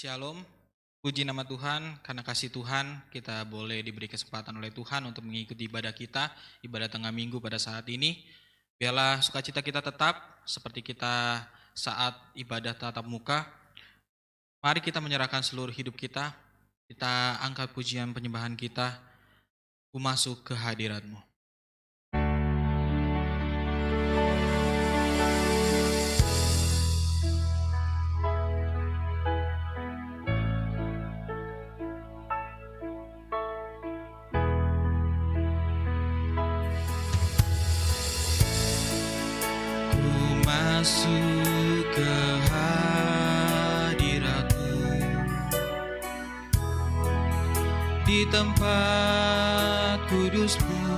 Shalom, puji nama Tuhan, karena kasih Tuhan kita boleh diberi kesempatan oleh Tuhan untuk mengikuti ibadah kita, ibadah tengah minggu pada saat ini. Biarlah sukacita kita tetap seperti kita saat ibadah tatap muka. Mari kita menyerahkan seluruh hidup kita angkat pujian penyembahan kita, ku masuk ke hadirat-Mu. Masuk ke hadirat-Mu, di tempat kudus-Mu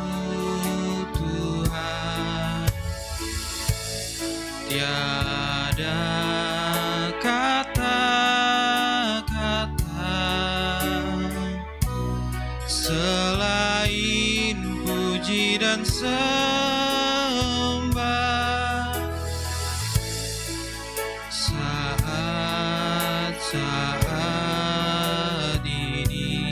Tuhan. Tiada kata-kata selain puji dan saat ini.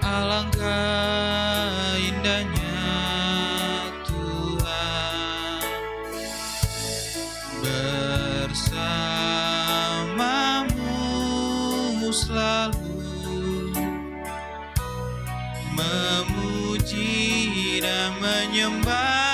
Alangkah indahnya Tuhan bersamamu selalu, memuji dan menyembah.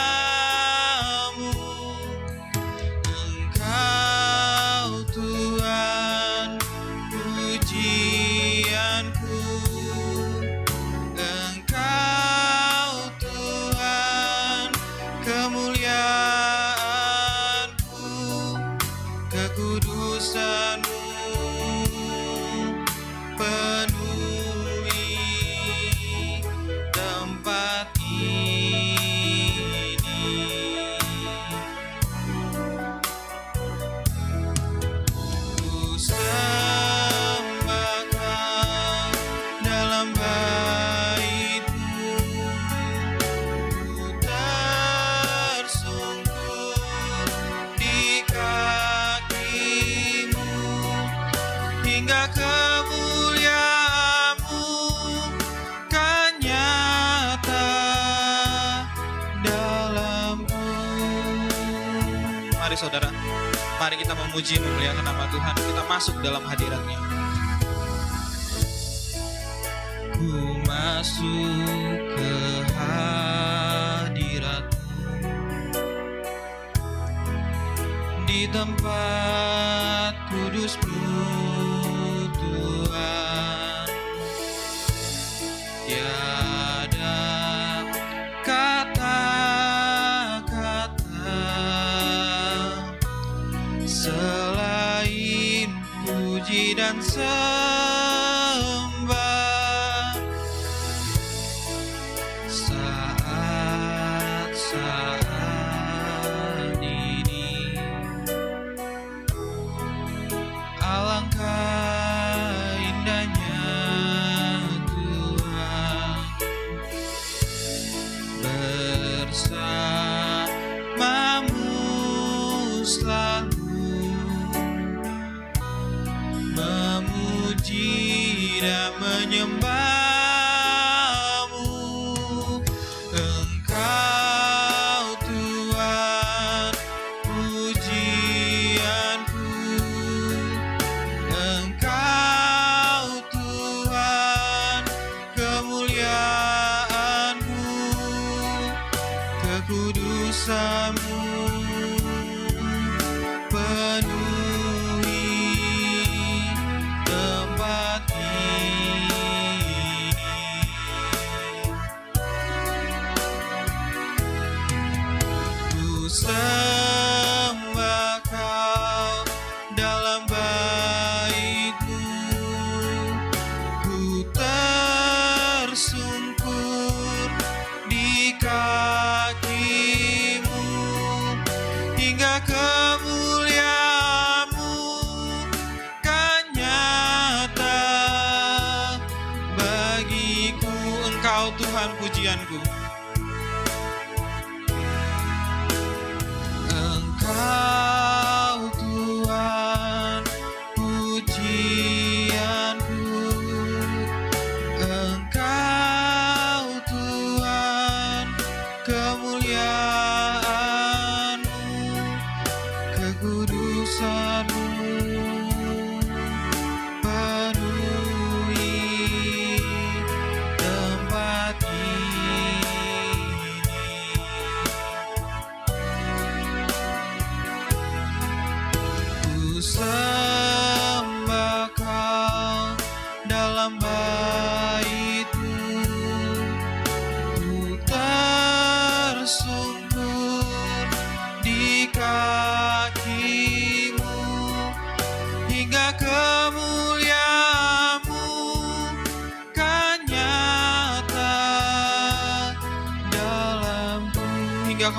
Saudara, mari kita memuji memuliakan nama Tuhan. Kita masuk dalam hadirat-Nya. Ku masuk ke hadirat-Mu, di tempat kudus-Mu Tuhan. Tiada selain puji dan sembah, saat ini. Alangkah indahnya Tuhan bersamamu selalu, memuji dan menyembah-Mu. Engkau Tuhan pujianku, Engkau Tuhan kemuliaan-Mu, kekudusan-Mu sembah Kau dalam bait-Mu, ku tersungkur di kaki-Mu, hingga kemuliaan-Mu kan nyata bagiku. Engkau Tuhan pujianku, Engkau Tuhan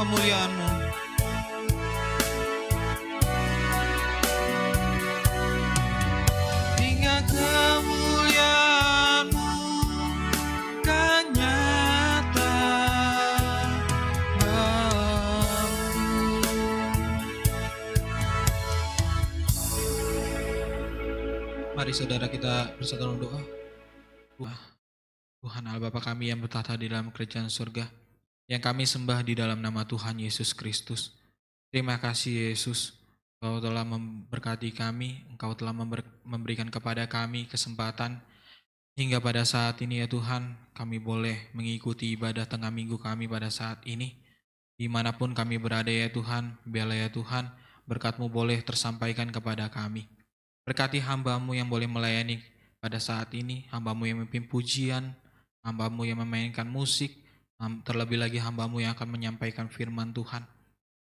kemuliaan-Mu. Hingga kemuliaan-Mu kan nyata Bapa. Mari saudara kita bersatu dalam doa. Tuhan Allah Bapa kami yang bertahta di dalam kerajaan surga, yang kami sembah di dalam nama Tuhan Yesus Kristus. Terima kasih Yesus, Engkau telah memberkati kami, Engkau telah memberikan kepada kami kesempatan hingga pada saat ini ya Tuhan, kami boleh mengikuti ibadah tengah minggu kami pada saat ini. Dimanapun kami berada ya Tuhan, biarlah ya Tuhan, berkat-Mu boleh tersampaikan kepada kami. Berkati hamba-Mu yang boleh melayani pada saat ini, hamba-Mu yang memimpin pujian, hamba-Mu yang memainkan musik, terlebih lagi hamba-Mu yang akan menyampaikan firman Tuhan.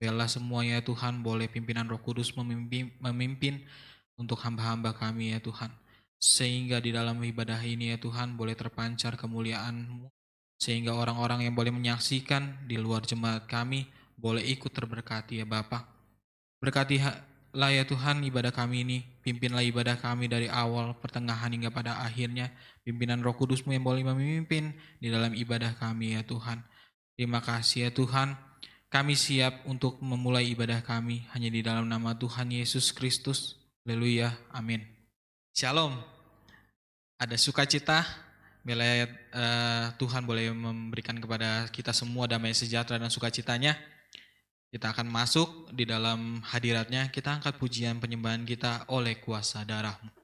Biarlah semuanya ya Tuhan, boleh pimpinan Roh Kudus memimpin untuk hamba-hamba kami ya Tuhan. Sehingga di dalam ibadah ini ya Tuhan, boleh terpancar kemuliaan-Mu. Sehingga orang-orang yang boleh menyaksikan di luar jemaat kami, boleh ikut terberkati ya Bapa. Berkatilah ya Tuhan ibadah kami ini, pimpinlah ibadah kami dari awal, pertengahan hingga pada akhirnya. Pimpinan Roh Kudus-Mu yang boleh memimpin di dalam ibadah kami ya Tuhan. Terima kasih ya Tuhan. Kami siap untuk memulai ibadah kami hanya di dalam nama Tuhan Yesus Kristus. Haleluya. Amin. Shalom. Ada sukacita. Bila Tuhan boleh memberikan kepada kita semua damai sejahtera dan sukacitanya. Kita akan masuk di dalam hadirat-Nya. Kita angkat pujian penyembahan kita oleh kuasa darah-Mu.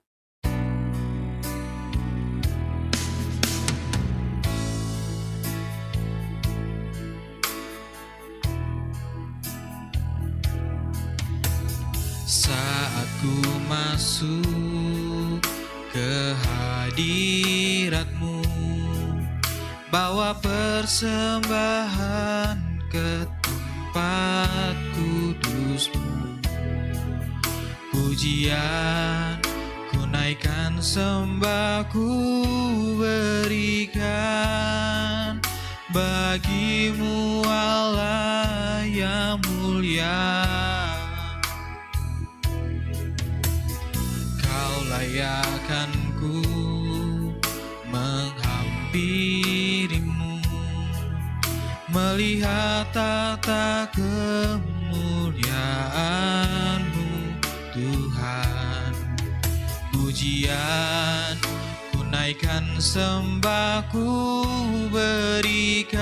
Saat ku masuk ke hadirat-Mu, bawa persembahan ke tempat kudus-Mu. Pujian ku naikkan, sembah ku berikan bagi-Mu Allah yang mulia. Layakan ku menghampirimu, melihat tata kemuliaan-Mu Tuhan. Pujian ku naikkan, sembah ku berikan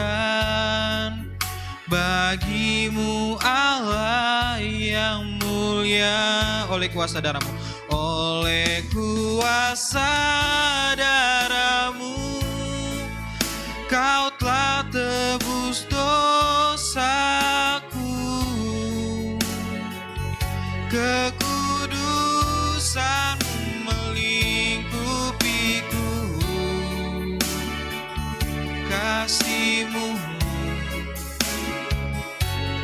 bagi-Mu Allah yang mulia. Oleh kuasa darah-Mu, oleh kuasa darah-Mu, Kau telah tebus dosaku. Kekudusan-Mu melingkupiku, kasih-Mu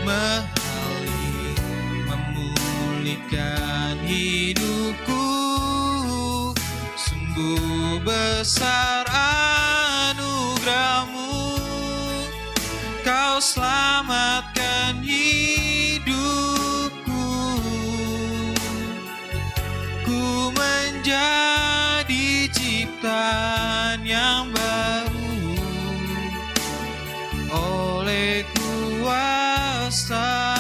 mengalir, memulihkan hidupku. Sungguh besar anugerah-Mu, Kau selamatkan hidupku. Ku menjadi ciptaan yang baru oleh kuasa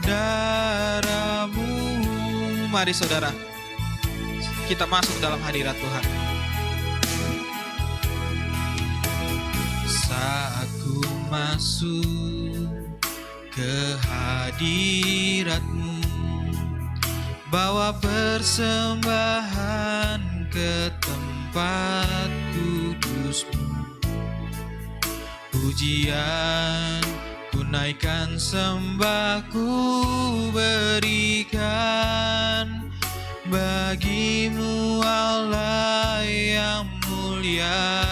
darah-Mu. Mari saudara, kita masuk dalam hadirat Tuhan. Saat ku masuk ke hadirat-Mu, bawa persembahan ke tempat kudus-Mu. Pujian ku naikkan, sembah ku berikan bagi-Mu Allah yang mulia.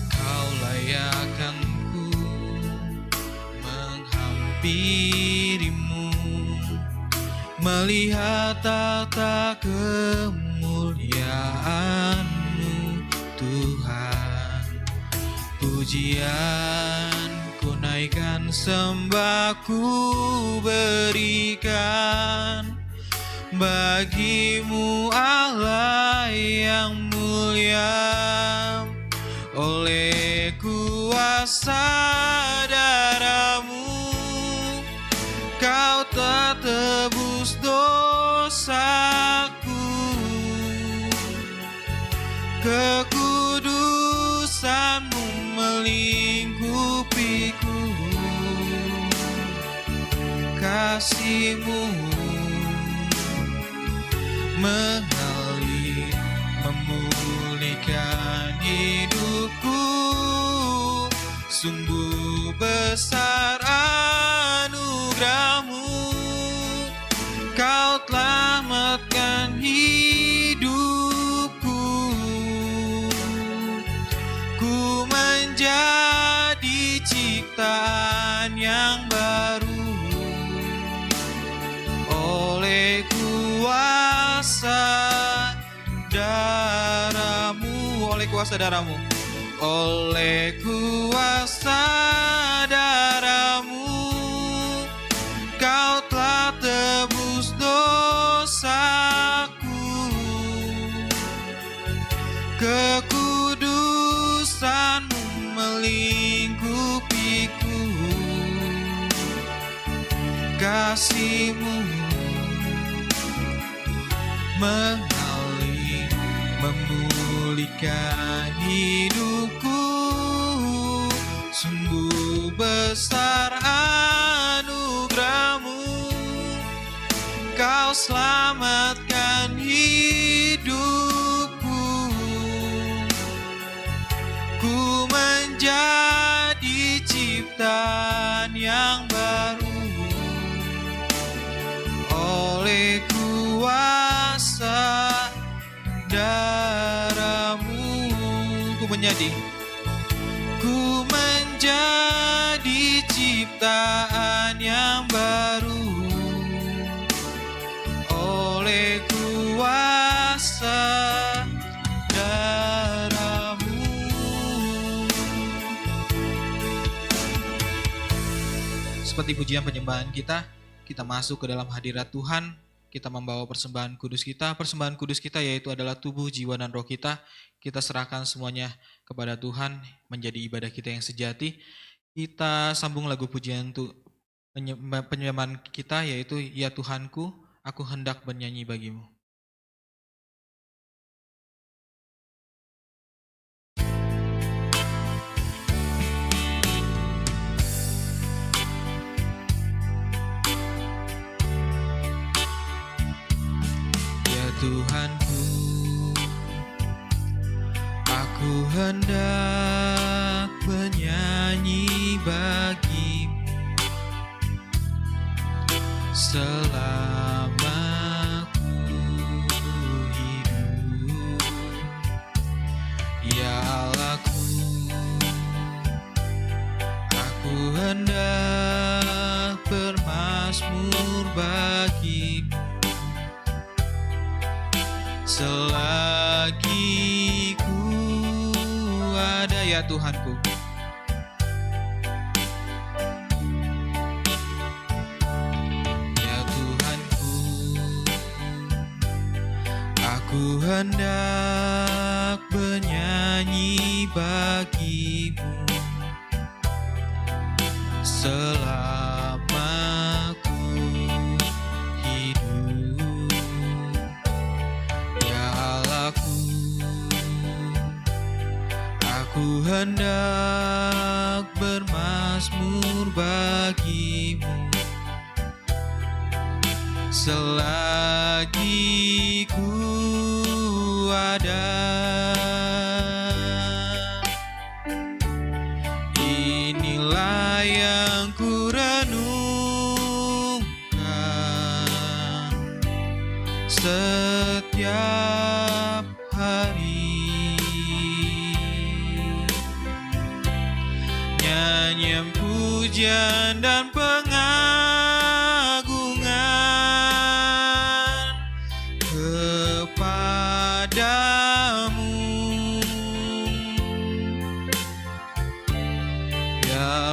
Kau layakan ku menghampirimu, melihat tata kemuliaan-Mu Tuhan. Pujian ku naikkan, sembah ku berikan bagimu Allah yang mulia. Oleh kuasa darah-Mu Kau telah tebus dosaku. Kekudusan-Mu melingkupiku, kasih-Mu mengalir memulihkan hidupku. Sungguh besar anugerah-Mu, Kau telah menyelamatkan hidupku. Ku menjadi ciptaan yang baru oleh kuasa darah-Mu, oleh kuasa darah-Mu, oleh kuasa darah-Mu, Kau telah tebus dosaku. Kekudusan-Mu melingkupiku, kasih-Mu mengalir memulihkan hidupku. Sungguh besar anugerah-Mu, Kau selamatkan hidupku. Ku menjadi ciptaan yang baru oleh kuasa darah-Mu. Ku menjadi ciptaan yang baru oleh kuasa darah-Mu. Seperti pujian penyembahan kita masuk ke dalam hadirat Tuhan. Kita membawa persembahan kudus kita. Persembahan kudus kita yaitu adalah tubuh, jiwa, dan roh kita. Kita serahkan semuanya kepada Tuhan menjadi ibadah kita yang sejati. Kita sambung lagu pujian untuk penyembahan kita yaitu Ya Tuhanku, aku hendak bernyanyi bagimu. Tuhanku, aku hendak bernyanyi bagimu selama ku hidup. Ya Allahku, aku hendak bermazmur bagimu selagi ku ada. Ya Tuhanku, ya Tuhanku, aku hendak bernyanyi bagimu selama ku hidup. Ya Allahku, aku hendak bermazmur bagimu selagi ku ada. Inilah yang ku renungkan setiap hari, nyanyian pujian dan pengagungan kepadamu.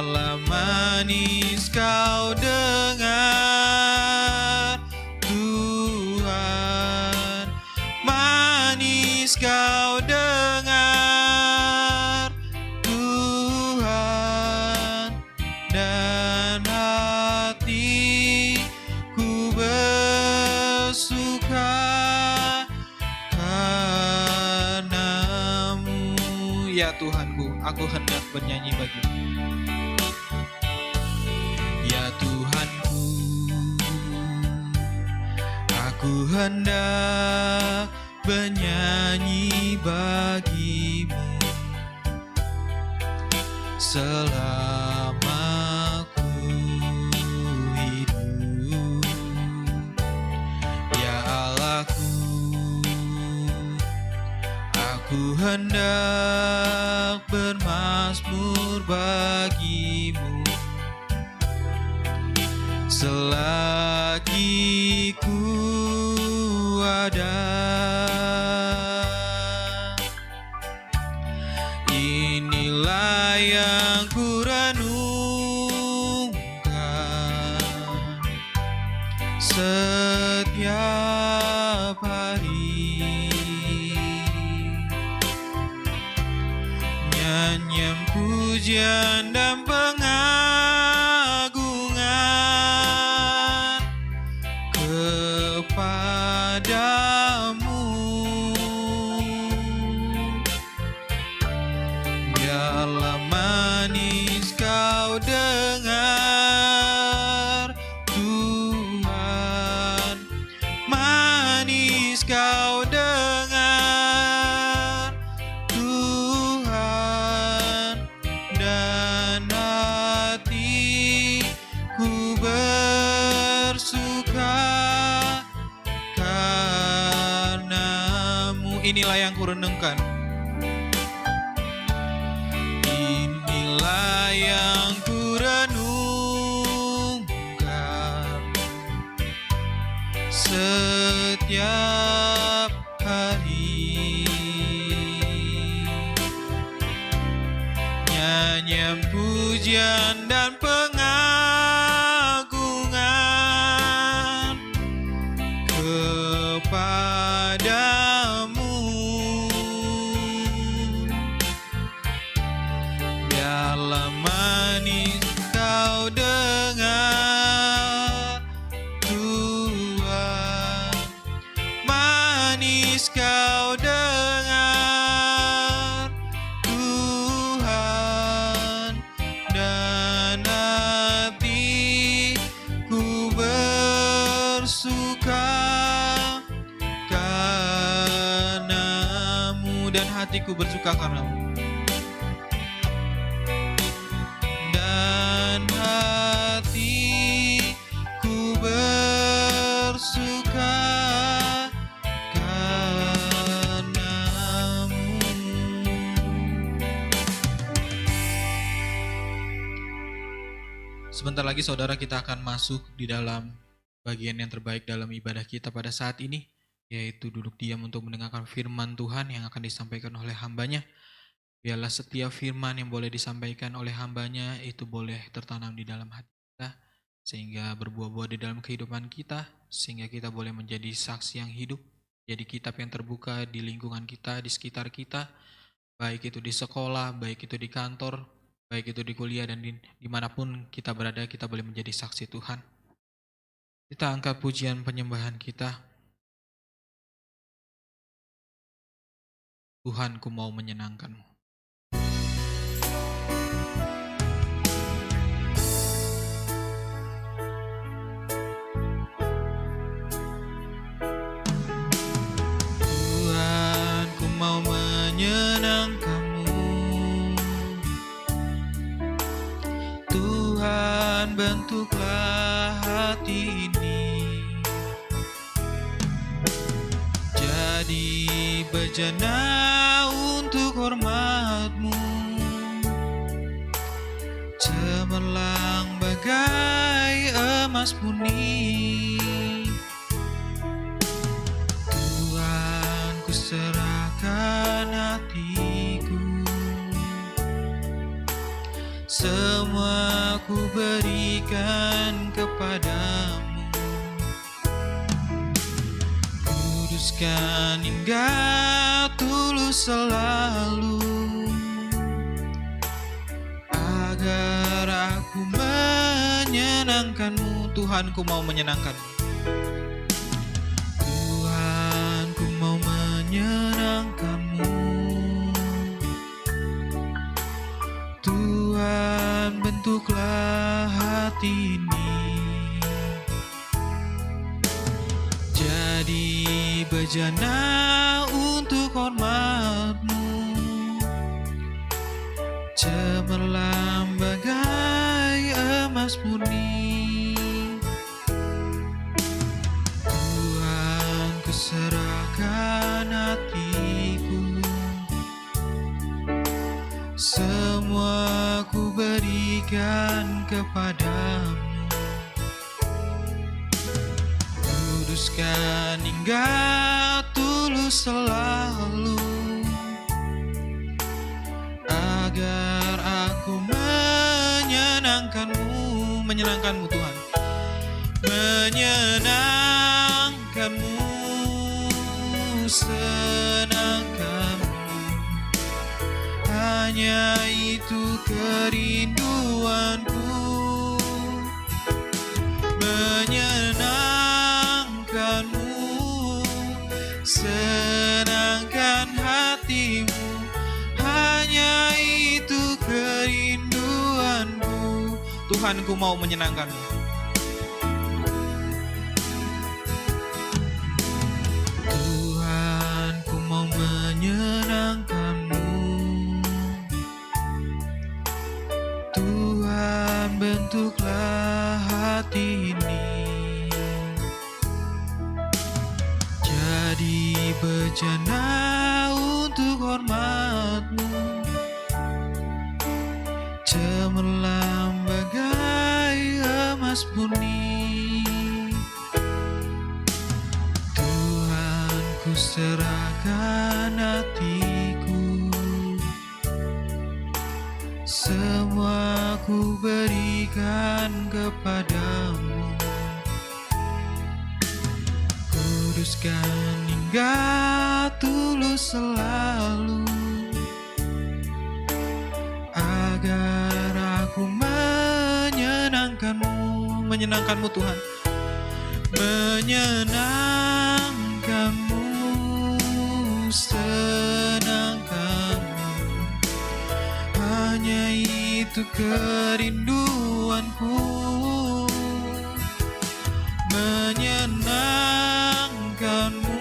biarlah manis kau dengar Tuhan, manis kau dengar Tuhan, dan hatiku bersuka karenamu. Ya Tuhanku, aku hendak bernyanyi bagimu. Ya Tuhanku, aku hendak bernyanyi bagimu selama ku hidup. Ya Allahku, aku hendak bermazmur bagimu selagi ku ada. Inilah yang ku renungkan setiap hari, nyanyian pujian dan pengagungan kepadamu. Biarlah manis kau dengar Tuhan, manis kau dengar Tuhan, dan hatiku bersuka karenamu. Inilah yang ku renungkan, inilah yang ku renungkan setiap hari, nyanyian pujian dan pengagungan kepadamu. Biarlah manis kau dengar Tuhan, manis kau dengar Tuhan, dan hatiku bersuka karenamu, dan hatiku bersuka karenamu. Dan hatiku bersuka karenamu. Sebentar lagi saudara, kita akan masuk di dalam bagian yang terbaik dalam ibadah kita pada saat ini, yaitu duduk diam untuk mendengarkan firman Tuhan yang akan disampaikan oleh hambanya. Biarlah setiap firman yang boleh disampaikan oleh hambanya itu boleh tertanam di dalam hati kita, sehingga berbuah-buah di dalam kehidupan kita, sehingga kita boleh menjadi saksi yang hidup, jadi kitab yang terbuka di lingkungan kita, di sekitar kita, baik itu di sekolah, baik itu di kantor, baik itu di kuliah, dan dimanapun kita berada, kita boleh menjadi saksi Tuhan. Kita angkat pujian penyembahan kita. Tuhan, ku mau menyenangkan-Mu. Tuhan, ku mau menyenangkan-Mu. Tuhan, bentuklah hati ini jadi bejana untuk hormat-Mu, cemerlang bagai emas murni. Tuhan, ku serahkan hatiku semua ku berikan kepadamu. Kuduskan hingga tulus selalu, agar aku menyenangkanmu. Tuhan, ku mau menyenangkanmu. Tuhan, ku mau menyenangkanmu. Tuhan, bentuklah hati ini jadi bejana untuk hormat-Mu, cemerlang bagai emas murni. Tuhan, kuserahkan hatiku, semua ku berikan kepadamu. Kuduskan hingga tulus selalu, agar aku menyenangkanmu Tuhan, menyenangkanmu, senangkanmu. Hanya itu kerinduanku, menyenangkanmu, senangkan hatimu. Hanya itu kerinduanku. Tuhan, ku mau menyenangkanmu. Tuhan, ku mau menyenangkanmu. Tuhan, bentuklah hati ini jadi bejana untuk hormat-Mu, cemerlang bagai emas murni. Tuhan, ku serahkan hatiku, semua ku berikan kepadamu. Kuduskan hingga tulus selalu, agar aku menyenangkanmu Tuhan, menyenangkanmu, senangkanmu. Hanya itu kerinduanku, menyenangkanmu,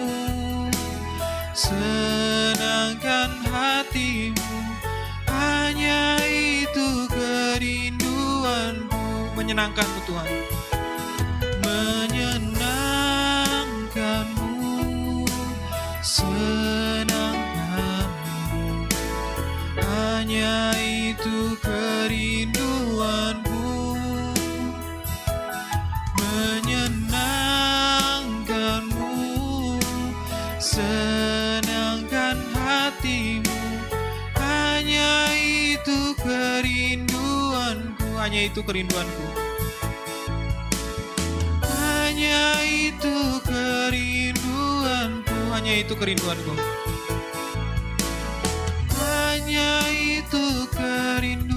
senangkan hatimu. Hanya itu kerinduanku, menyenangkanmu Tuhan, menyenangkanmu, senangkanmu. Hanya itu kerinduanku, menyenangkanmu, senangkan hatimu. Hanya itu kerinduanku, hanya itu kerinduanku, hanya itu kerinduanku, hanya itu kerinduanku, hanya itu kerinduanku.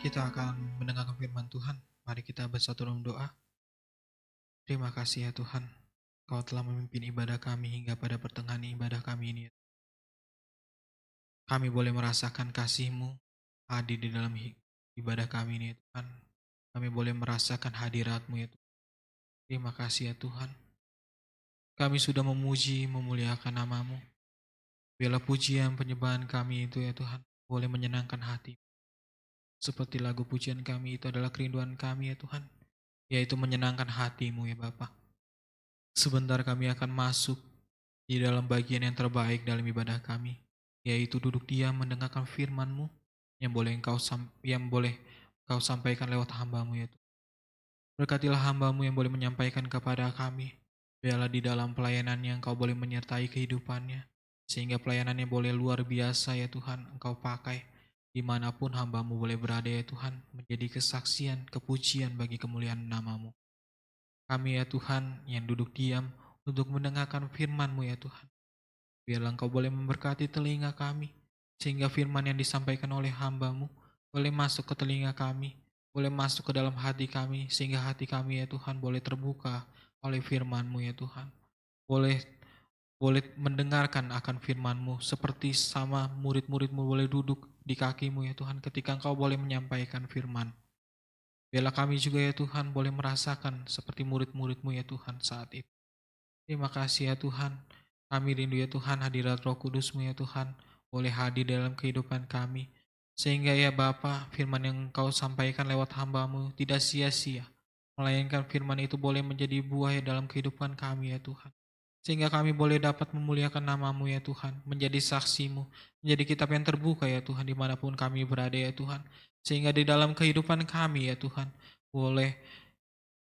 Kita akan mendengarkan firman Tuhan. Mari kita bersatu dalam doa. Terima kasih ya Tuhan, Kau telah memimpin ibadah kami hingga pada pertengahan ibadah kami ini. Kami boleh merasakan kasih-Mu hadir di dalam ibadah kami ini ya Tuhan. Kami boleh merasakan hadirat-Mu ya Tuhan. Terima kasih ya Tuhan. Kami sudah memuji, memuliakan nama-Mu. Biarlah pujian penyembahan kami itu ya Tuhan boleh menyenangkan hati. Seperti lagu pujian kami itu adalah kerinduan kami ya Tuhan, yaitu menyenangkan hati-Mu ya Bapa. Sebentar kami akan masuk di dalam bagian yang terbaik dalam ibadah kami, yaitu duduk diam mendengarkan firman-Mu yang boleh Engkau sampaikan lewat hamba-Mu ya Tuhan. Berkatilah hamba-Mu yang boleh menyampaikan kepada kami. Biarlah di dalam pelayanannya Engkau boleh menyertai kehidupannya. Sehingga pelayanannya boleh luar biasa ya Tuhan, Engkau pakai. Dimanapun hamba-Mu boleh berada ya Tuhan, menjadi kesaksian, kepujian bagi kemuliaan nama-Mu. Kami ya Tuhan yang duduk diam untuk mendengarkan firman-Mu ya Tuhan. Biarlah Engkau boleh memberkati telinga kami, sehingga firman yang disampaikan oleh hamba-Mu boleh masuk ke telinga kami, boleh masuk ke dalam hati kami, sehingga hati kami ya Tuhan boleh terbuka oleh firman-Mu ya Tuhan. Boleh boleh mendengarkan akan firman-Mu, seperti sama murid-murid-Mu boleh duduk di kaki-Mu ya Tuhan, ketika Engkau boleh menyampaikan firman. Biarlah kami juga ya Tuhan boleh merasakan seperti murid-murid-Mu ya Tuhan saat itu. Terima kasih ya Tuhan. Kami rindu ya Tuhan hadirat Roh Kudus-Mu ya Tuhan boleh hadir dalam kehidupan kami. Sehingga ya Bapa, firman yang Engkau sampaikan lewat hamba-Mu tidak sia-sia. Melainkan firman itu boleh menjadi buah ya dalam kehidupan kami ya Tuhan. Sehingga kami boleh dapat memuliakan nama-Mu ya Tuhan, menjadi saksi-Mu, menjadi kitab yang terbuka ya Tuhan dimanapun kami berada ya Tuhan. Sehingga di dalam kehidupan kami ya Tuhan, boleh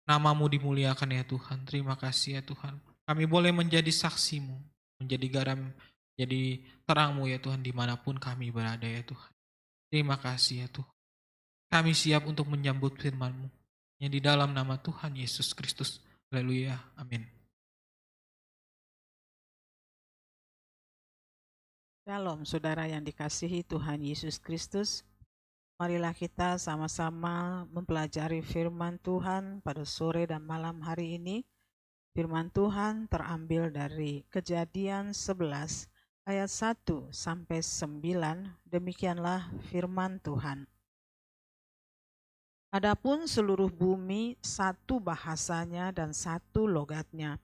nama-Mu dimuliakan ya Tuhan. Terima kasih ya Tuhan. Kami boleh menjadi saksi-Mu, menjadi garam, jadi terang-Mu ya Tuhan dimanapun kami berada ya Tuhan. Terima kasih ya Tuhan. Kami siap untuk menyambut firman-Mu yang di dalam nama Tuhan Yesus Kristus. Haleluya. Amin. Shalom, saudara yang dikasihi Tuhan Yesus Kristus. Marilah kita sama-sama mempelajari firman Tuhan pada sore dan malam hari ini. Firman Tuhan terambil dari Kejadian 11 ayat 1 sampai 9. Demikianlah firman Tuhan. Adapun seluruh bumi satu bahasanya dan satu logatnya.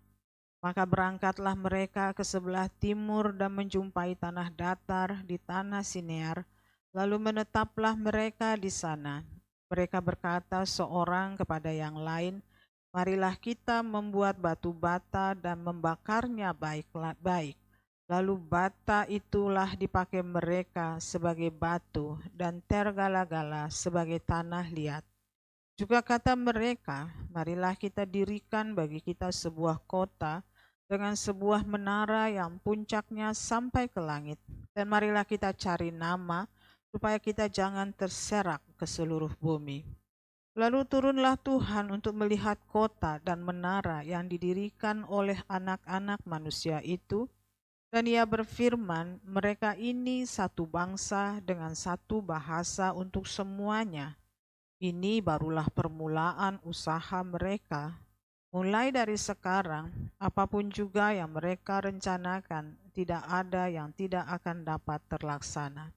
Maka berangkatlah mereka ke sebelah timur dan menjumpai tanah datar di tanah Sinear, lalu menetaplah mereka di sana. Mereka berkata seorang kepada yang lain, marilah kita membuat batu bata dan membakarnya baik-baik. Lalu bata itulah dipakai mereka sebagai batu dan tergala-gala sebagai tanah liat. Juga kata mereka, marilah kita dirikan bagi kita sebuah kota dengan sebuah menara yang puncaknya sampai ke langit. Dan marilah kita cari nama, supaya kita jangan terserak ke seluruh bumi. Lalu turunlah Tuhan untuk melihat kota dan menara yang didirikan oleh anak-anak manusia itu. Dan ia berfirman, mereka ini satu bangsa dengan satu bahasa untuk semuanya. Ini barulah permulaan usaha mereka. Mulai dari sekarang, apapun juga yang mereka rencanakan, tidak ada yang tidak akan dapat terlaksana.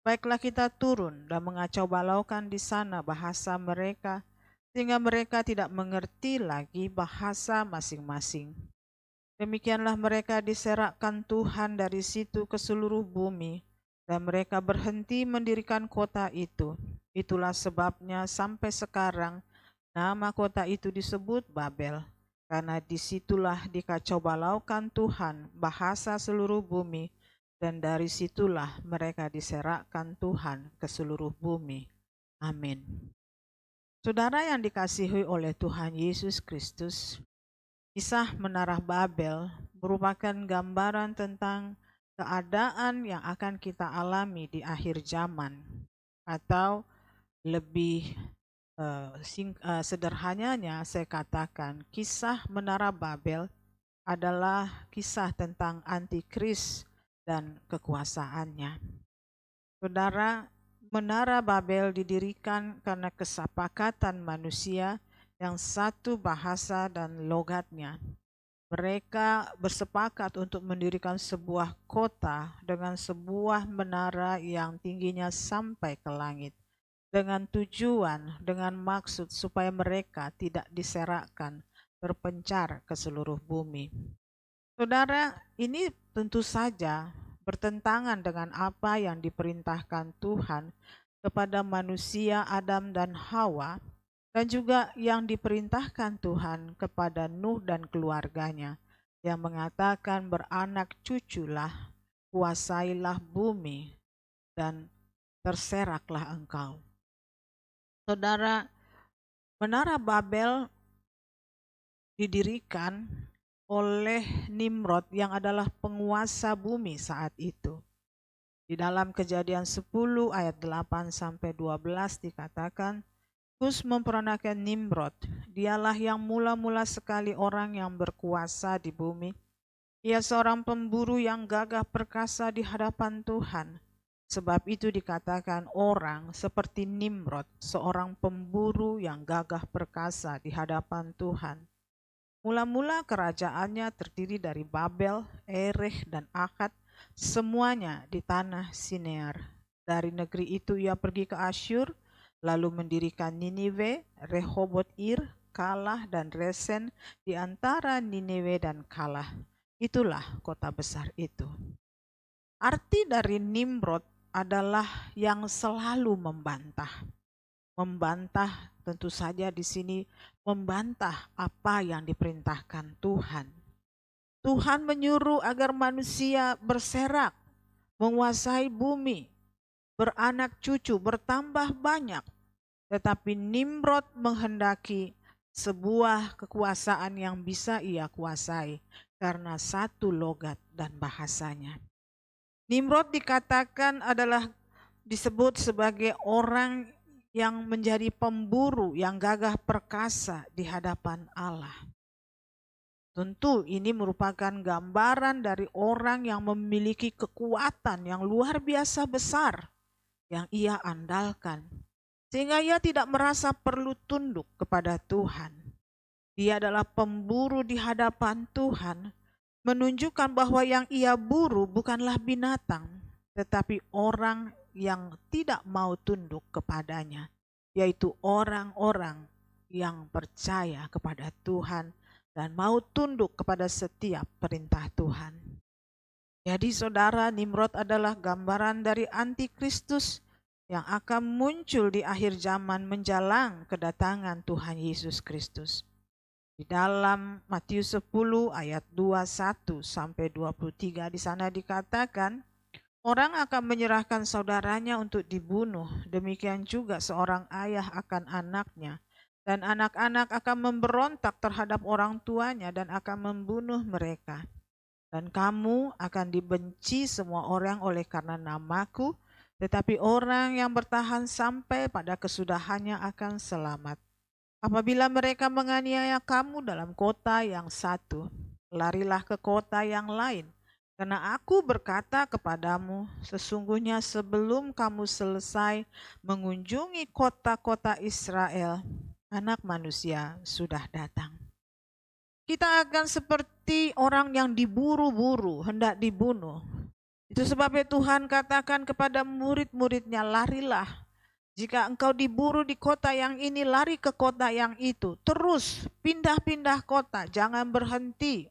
Baiklah kita turun dan mengacau balaukan di sana bahasa mereka, sehingga mereka tidak mengerti lagi bahasa masing-masing. Demikianlah mereka diserakkan Tuhan dari situ ke seluruh bumi, dan mereka berhenti mendirikan kota itu. Itulah sebabnya sampai sekarang nama kota itu disebut Babel, karena disitulah dikacau balaukan Tuhan bahasa seluruh bumi, dan dari situlah mereka diserakkan Tuhan ke seluruh bumi. Amin. Saudara yang dikasihi oleh Tuhan Yesus Kristus, kisah Menara Babel merupakan gambaran tentang keadaan yang akan kita alami di akhir zaman, atau lebih sederhananya saya katakan, kisah Menara Babel adalah kisah tentang antikris dan kekuasaannya. Saudara, Menara Babel didirikan karena kesepakatan manusia yang satu bahasa dan logatnya. Mereka bersepakat untuk mendirikan sebuah kota dengan sebuah menara yang tingginya sampai ke langit, dengan tujuan, dengan maksud supaya mereka tidak diserakkan, terpencar ke seluruh bumi. Saudara, ini tentu saja bertentangan dengan apa yang diperintahkan Tuhan kepada manusia Adam dan Hawa, dan juga yang diperintahkan Tuhan kepada Nuh dan keluarganya, yang mengatakan beranak cuculah, kuasailah bumi, dan terseraklah engkau. Saudara, Menara Babel didirikan oleh Nimrod yang adalah penguasa bumi saat itu. Di dalam Kejadian 10 ayat 8 sampai 12 dikatakan, Kus memperanakan Nimrod, dialah yang mula-mula sekali orang yang berkuasa di bumi. Ia seorang pemburu yang gagah perkasa di hadapan Tuhan. Sebab itu dikatakan orang seperti Nimrod, seorang pemburu yang gagah perkasa di hadapan Tuhan. Mula-mula kerajaannya terdiri dari Babel, Erech, dan Akkad, semuanya di tanah Sinear. Dari negeri itu ia pergi ke Asyur, lalu mendirikan Niniwe, Rehoboth Ir, Kalah, dan Resen di antara Niniwe dan Kalah. Itulah kota besar itu. Arti dari Nimrod adalah yang selalu membantah. Membantah tentu saja di sini membantah apa yang diperintahkan Tuhan. Tuhan menyuruh agar manusia berserak, menguasai bumi, beranak cucu, bertambah banyak. Tetapi Nimrod menghendaki sebuah kekuasaan yang bisa ia kuasai karena satu logat dan bahasanya. Nimrod dikatakan adalah disebut sebagai orang yang menjadi pemburu yang gagah perkasa di hadapan Allah. Tentu ini merupakan gambaran dari orang yang memiliki kekuatan yang luar biasa besar yang ia andalkan. Sehingga ia tidak merasa perlu tunduk kepada Tuhan. Dia adalah pemburu di hadapan Tuhan, menunjukkan bahwa yang ia buru bukanlah binatang, tetapi orang yang tidak mau tunduk kepadanya, yaitu orang-orang yang percaya kepada Tuhan dan mau tunduk kepada setiap perintah Tuhan. Jadi saudara, Nimrod adalah gambaran dari antikristus yang akan muncul di akhir zaman menjelang kedatangan Tuhan Yesus Kristus. Di dalam Matius 10 ayat 21 sampai 23 di sana dikatakan, orang akan menyerahkan saudaranya untuk dibunuh, demikian juga seorang ayah akan anaknya. Dan anak-anak akan memberontak terhadap orang tuanya dan akan membunuh mereka. Dan kamu akan dibenci semua orang oleh karena namaku, tetapi orang yang bertahan sampai pada kesudahannya akan selamat. Apabila mereka menganiaya kamu dalam kota yang satu, larilah ke kota yang lain. Karena aku berkata kepadamu, sesungguhnya sebelum kamu selesai mengunjungi kota-kota Israel, Anak Manusia sudah datang. Kita akan seperti orang yang diburu-buru, hendak dibunuh. Itu sebabnya Tuhan katakan kepada murid-muridnya, larilah. Jika engkau diburu di kota yang ini, lari ke kota yang itu. Terus pindah-pindah kota, jangan berhenti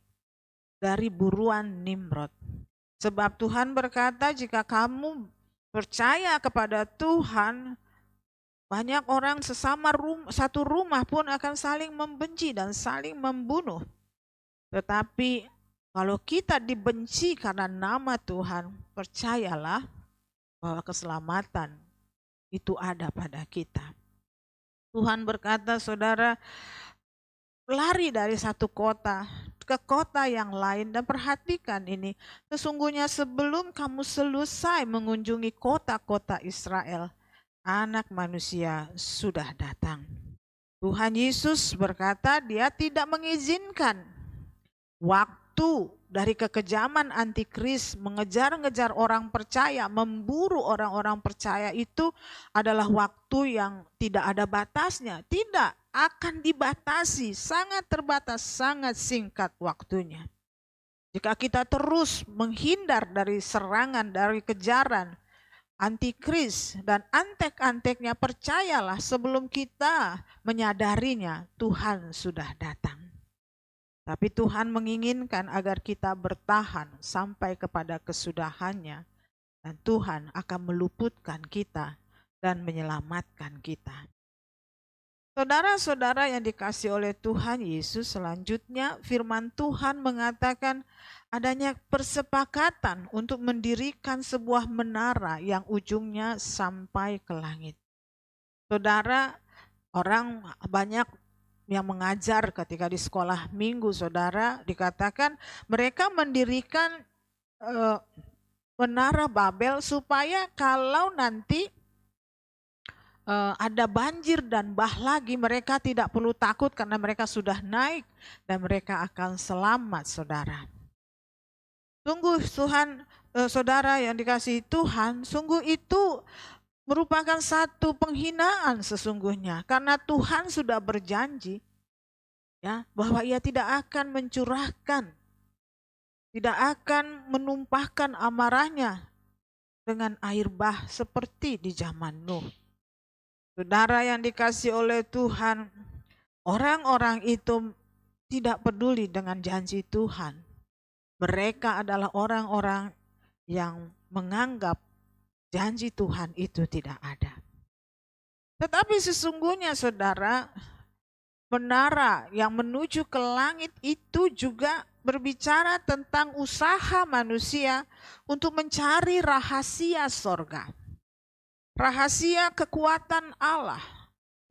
dari buruan Nimrod. Sebab Tuhan berkata, jika kamu percaya kepada Tuhan, banyak orang sesama satu rumah pun akan saling membenci dan saling membunuh. Tetapi kalau kita dibenci karena nama Tuhan, percayalah bahwa keselamatan itu ada pada kita. Tuhan berkata, saudara, lari dari satu kota ke kota yang lain dan perhatikan ini. Sesungguhnya sebelum kamu selesai mengunjungi kota-kota Israel, Anak Manusia sudah datang. Tuhan Yesus berkata dia tidak mengizinkan waktu dari kekejaman antikris mengejar-ngejar orang percaya, memburu orang-orang percaya itu adalah waktu yang tidak ada batasnya. Tidak akan dibatasi, sangat terbatas, sangat singkat waktunya. Jika kita terus menghindar dari serangan, dari kejaran antikris dan antek-anteknya, percayalah sebelum kita menyadarinya Tuhan sudah datang. Tapi Tuhan menginginkan agar kita bertahan sampai kepada kesudahannya, dan Tuhan akan meluputkan kita dan menyelamatkan kita. Saudara-saudara yang dikasihi oleh Tuhan Yesus, selanjutnya firman Tuhan mengatakan adanya persepakatan untuk mendirikan sebuah menara yang ujungnya sampai ke langit. Saudara, Orang banyak yang mengajar ketika di sekolah minggu, saudara, dikatakan mereka mendirikan menara Babel supaya kalau nanti ada banjir dan bah lagi, mereka tidak perlu takut karena mereka sudah naik dan mereka akan selamat, saudara. Sungguh Tuhan, saudara yang dikasihi Tuhan, sungguh itu merupakan satu penghinaan sesungguhnya, karena Tuhan sudah berjanji ya bahwa Ia tidak akan mencurahkan, tidak akan menumpahkan amarahnya dengan air bah seperti di zaman Nuh. Saudara yang dikasihi oleh Tuhan, orang-orang itu tidak peduli dengan janji Tuhan. Mereka adalah orang-orang yang menganggap janji Tuhan itu tidak ada. Tetapi sesungguhnya, saudara, menara yang menuju ke langit itu juga berbicara tentang usaha manusia untuk mencari rahasia sorga. Rahasia kekuatan Allah,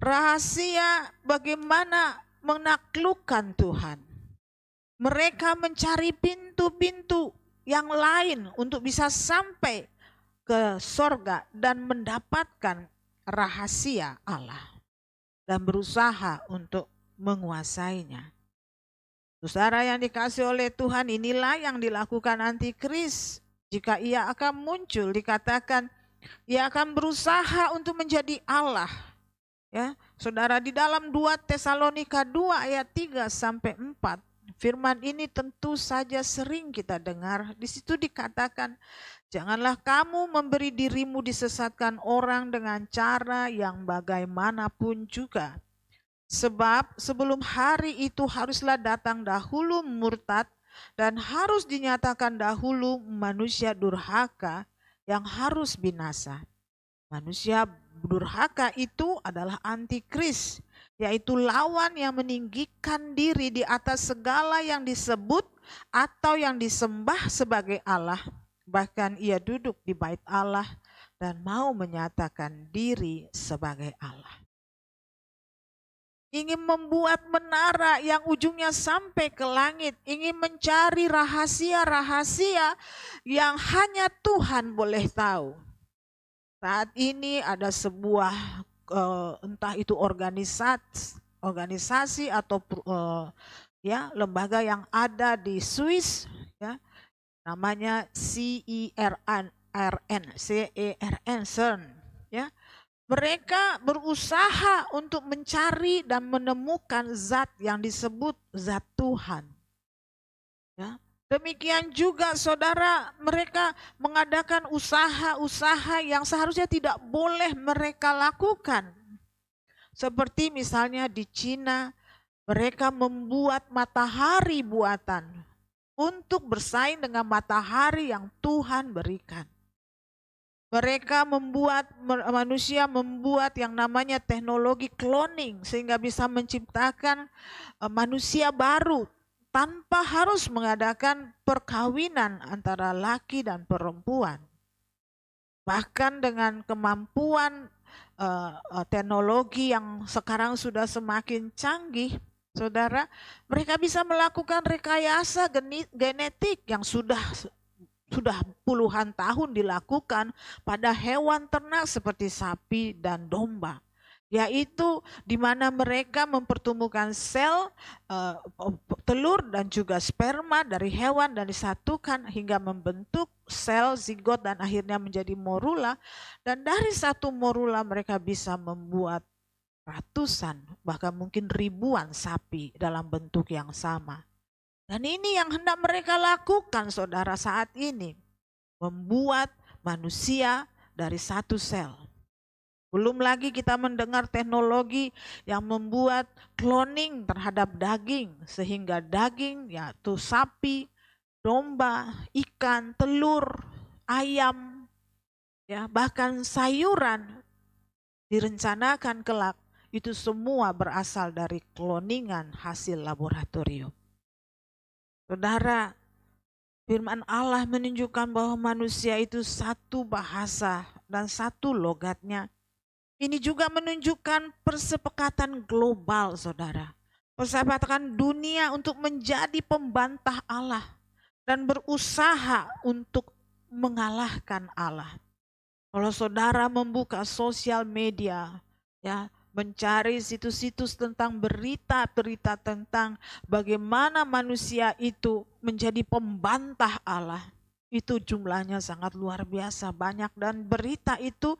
rahasia bagaimana menaklukkan Tuhan. Mereka mencari pintu-pintu yang lain untuk bisa sampai ke sorga dan mendapatkan rahasia Allah dan berusaha untuk menguasainya. Saudara yang dikasihi oleh Tuhan, inilah yang dilakukan antikris. Jika ia akan muncul, dikatakan ia akan berusaha untuk menjadi Allah. Ya, saudara, di dalam 2 Tesalonika 2 ayat 3 sampai 4, firman ini tentu saja sering kita dengar. Di situ dikatakan, janganlah kamu memberi dirimu disesatkan orang dengan cara yang bagaimanapun juga. Sebab sebelum hari itu haruslah datang dahulu murtad dan harus dinyatakan dahulu manusia durhaka yang harus binasa. Manusia durhaka itu adalah antikris, yaitu lawan yang meninggikan diri di atas segala yang disebut atau yang disembah sebagai Allah. Bahkan ia duduk di bait Allah dan mau menyatakan diri sebagai Allah. Ingin membuat menara yang ujungnya sampai ke langit, ingin mencari rahasia-rahasia yang hanya Tuhan boleh tahu. Saat ini ada sebuah entah itu organisasi atau ya lembaga yang ada di Swiss, ya, namanya CERN, CERN, ya. Mereka berusaha untuk mencari dan menemukan zat yang disebut zat Tuhan. Ya. Demikian juga, saudara, mereka mengadakan usaha-usaha yang seharusnya tidak boleh mereka lakukan. Seperti misalnya di Cina, mereka membuat matahari buatan untuk bersaing dengan matahari yang Tuhan berikan. Mereka manusia membuat yang namanya teknologi cloning sehingga bisa menciptakan manusia baru tanpa harus mengadakan perkawinan antara laki dan perempuan. Bahkan dengan kemampuan teknologi yang sekarang sudah semakin canggih, saudara, mereka bisa melakukan rekayasa genetik yang sudah puluhan tahun dilakukan pada hewan ternak seperti sapi dan domba, yaitu di mana mereka mempertumbuhkan sel telur dan juga sperma dari hewan dan disatukan hingga membentuk sel zigot dan akhirnya menjadi morula, dan dari satu morula mereka bisa membuat ratusan bahkan mungkin ribuan sapi dalam bentuk yang sama. Dan ini yang hendak mereka lakukan, saudara, saat ini. Membuat manusia dari satu sel. Belum lagi kita mendengar teknologi yang membuat cloning terhadap daging. Sehingga daging, yaitu sapi, domba, ikan, telur, ayam, ya, bahkan sayuran direncanakan kelak. Itu semua berasal dari cloningan hasil laboratorium. Saudara, firman Allah menunjukkan bahwa manusia itu satu bahasa dan satu logatnya. Ini juga menunjukkan persepakatan global, saudara. Persepakatan dunia untuk menjadi pembantah Allah dan berusaha untuk mengalahkan Allah. Kalau saudara membuka sosial media, ya, mencari situs-situs tentang berita-berita tentang bagaimana manusia itu menjadi pembantah Allah, itu jumlahnya sangat luar biasa banyak, dan berita itu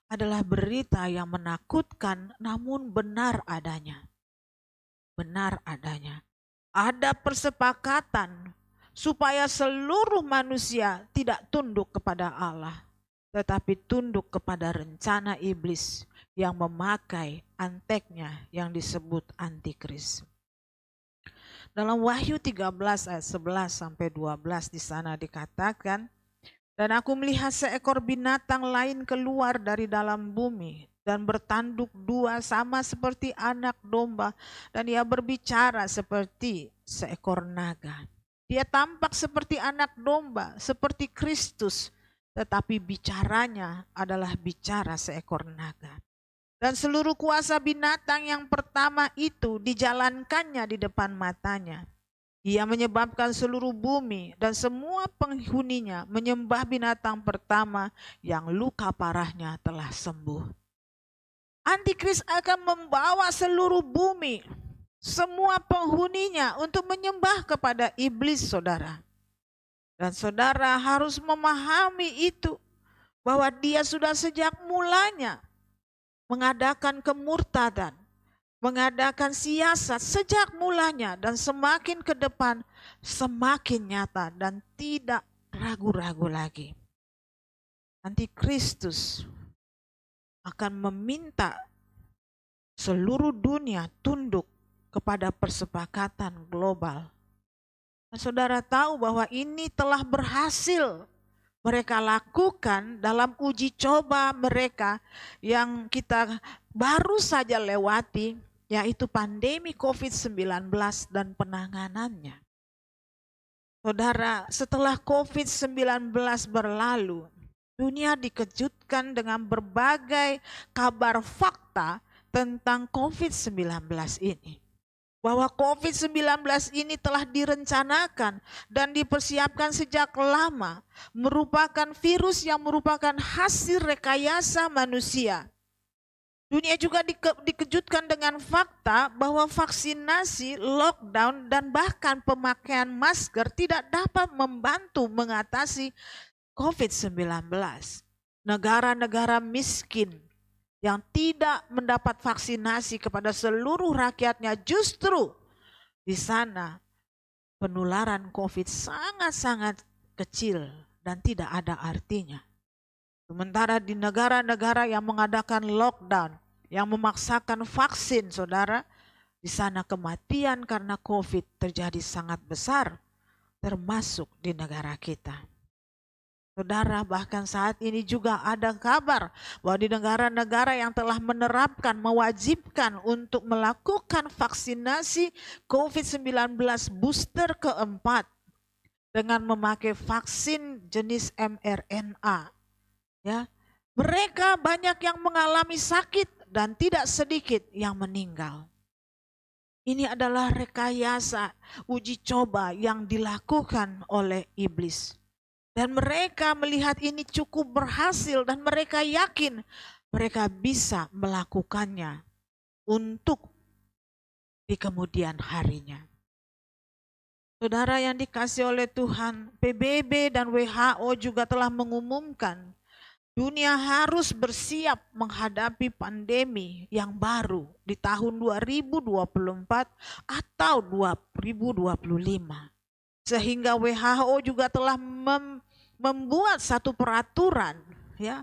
adalah berita yang menakutkan namun benar adanya. Benar adanya. Ada persepakatan supaya seluruh manusia tidak tunduk kepada Allah, tetapi tunduk kepada rencana iblis yang memakai anteknya yang disebut antikris. Dalam Wahyu 13 ayat 11 sampai 12 di sana dikatakan, dan aku melihat seekor binatang lain keluar dari dalam bumi dan bertanduk dua sama seperti anak domba, dan ia berbicara seperti seekor naga. Dia tampak seperti anak domba, seperti Kristus, tetapi bicaranya adalah bicara seekor naga. Dan seluruh kuasa binatang yang pertama itu dijalankannya di depan matanya. Ia menyebabkan seluruh bumi dan semua penghuninya menyembah binatang pertama yang luka parahnya telah sembuh. Antikris akan membawa seluruh bumi, semua penghuninya untuk menyembah kepada iblis, saudara. Dan saudara harus memahami itu, bahwa dia sudah sejak mulanya mengadakan kemurtadan, mengadakan siasat sejak mulanya, dan semakin ke depan semakin nyata dan tidak ragu-ragu lagi. Antikristus akan meminta seluruh dunia tunduk kepada persepakatan global. Dan saudara tahu bahwa ini telah berhasil mereka lakukan dalam uji coba mereka yang kita baru saja lewati, yaitu pandemi COVID-19 dan penanganannya. Saudara, setelah COVID-19 berlalu, dunia dikejutkan dengan berbagai kabar fakta tentang COVID-19 ini. Bahwa COVID-19 ini telah direncanakan dan dipersiapkan sejak lama, merupakan virus yang merupakan hasil rekayasa manusia. Dunia juga dikejutkan dengan fakta bahwa vaksinasi, lockdown, dan bahkan pemakaian masker tidak dapat membantu mengatasi COVID-19. Negara-negara miskin yang tidak mendapat vaksinasi kepada seluruh rakyatnya, justru di sana penularan COVID sangat-sangat kecil dan tidak ada artinya. Sementara di negara-negara yang mengadakan lockdown, yang memaksakan vaksin, saudara, di sana kematian karena COVID terjadi sangat besar, termasuk di negara kita. Saudara, bahkan saat ini juga ada kabar bahwa di negara-negara yang telah menerapkan, mewajibkan untuk melakukan vaksinasi COVID-19 booster keempat dengan memakai vaksin jenis mRNA, ya, mereka banyak yang mengalami sakit dan tidak sedikit yang meninggal. Ini adalah rekayasa uji coba yang dilakukan oleh iblis. Dan mereka melihat ini cukup berhasil dan mereka yakin mereka bisa melakukannya untuk di kemudian harinya. Saudara yang dikasihi oleh Tuhan, PBB dan WHO juga telah mengumumkan dunia harus bersiap menghadapi pandemi yang baru di tahun 2024 atau 2025. Sehingga WHO juga telah membuat satu peraturan, ya,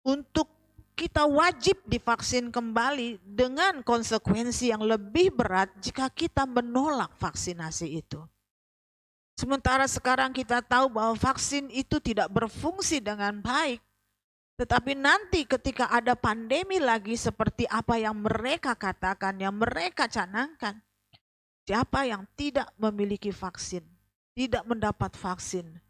untuk kita wajib divaksin kembali dengan konsekuensi yang lebih berat jika kita menolak vaksinasi itu. Sementara sekarang kita tahu bahwa vaksin itu tidak berfungsi dengan baik, tetapi nanti ketika ada pandemi lagi seperti apa yang mereka katakan, yang mereka canangkan, siapa yang tidak memiliki vaksin, tidak mendapat vaksin,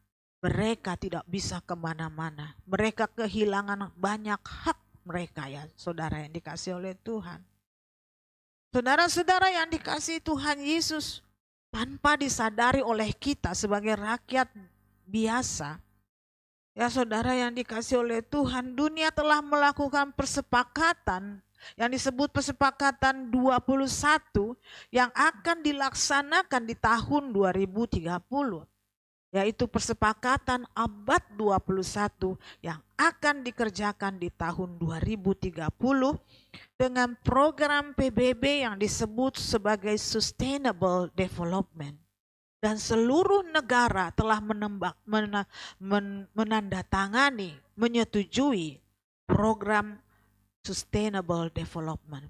mereka tidak bisa kemana-mana. Mereka kehilangan banyak hak mereka ya, saudara yang dikasih oleh Tuhan. Saudara-saudara yang dikasih Tuhan Yesus, tanpa disadari oleh kita sebagai rakyat biasa, ya saudara yang dikasih oleh Tuhan, dunia telah melakukan persepakatan yang disebut persepakatan 21 yang akan dilaksanakan di tahun 2030. Yaitu persepakatan abad 21 yang akan dikerjakan di tahun 2030 dengan program PBB yang disebut sebagai Sustainable Development. Dan seluruh negara telah menandatangani, menyetujui program Sustainable Development.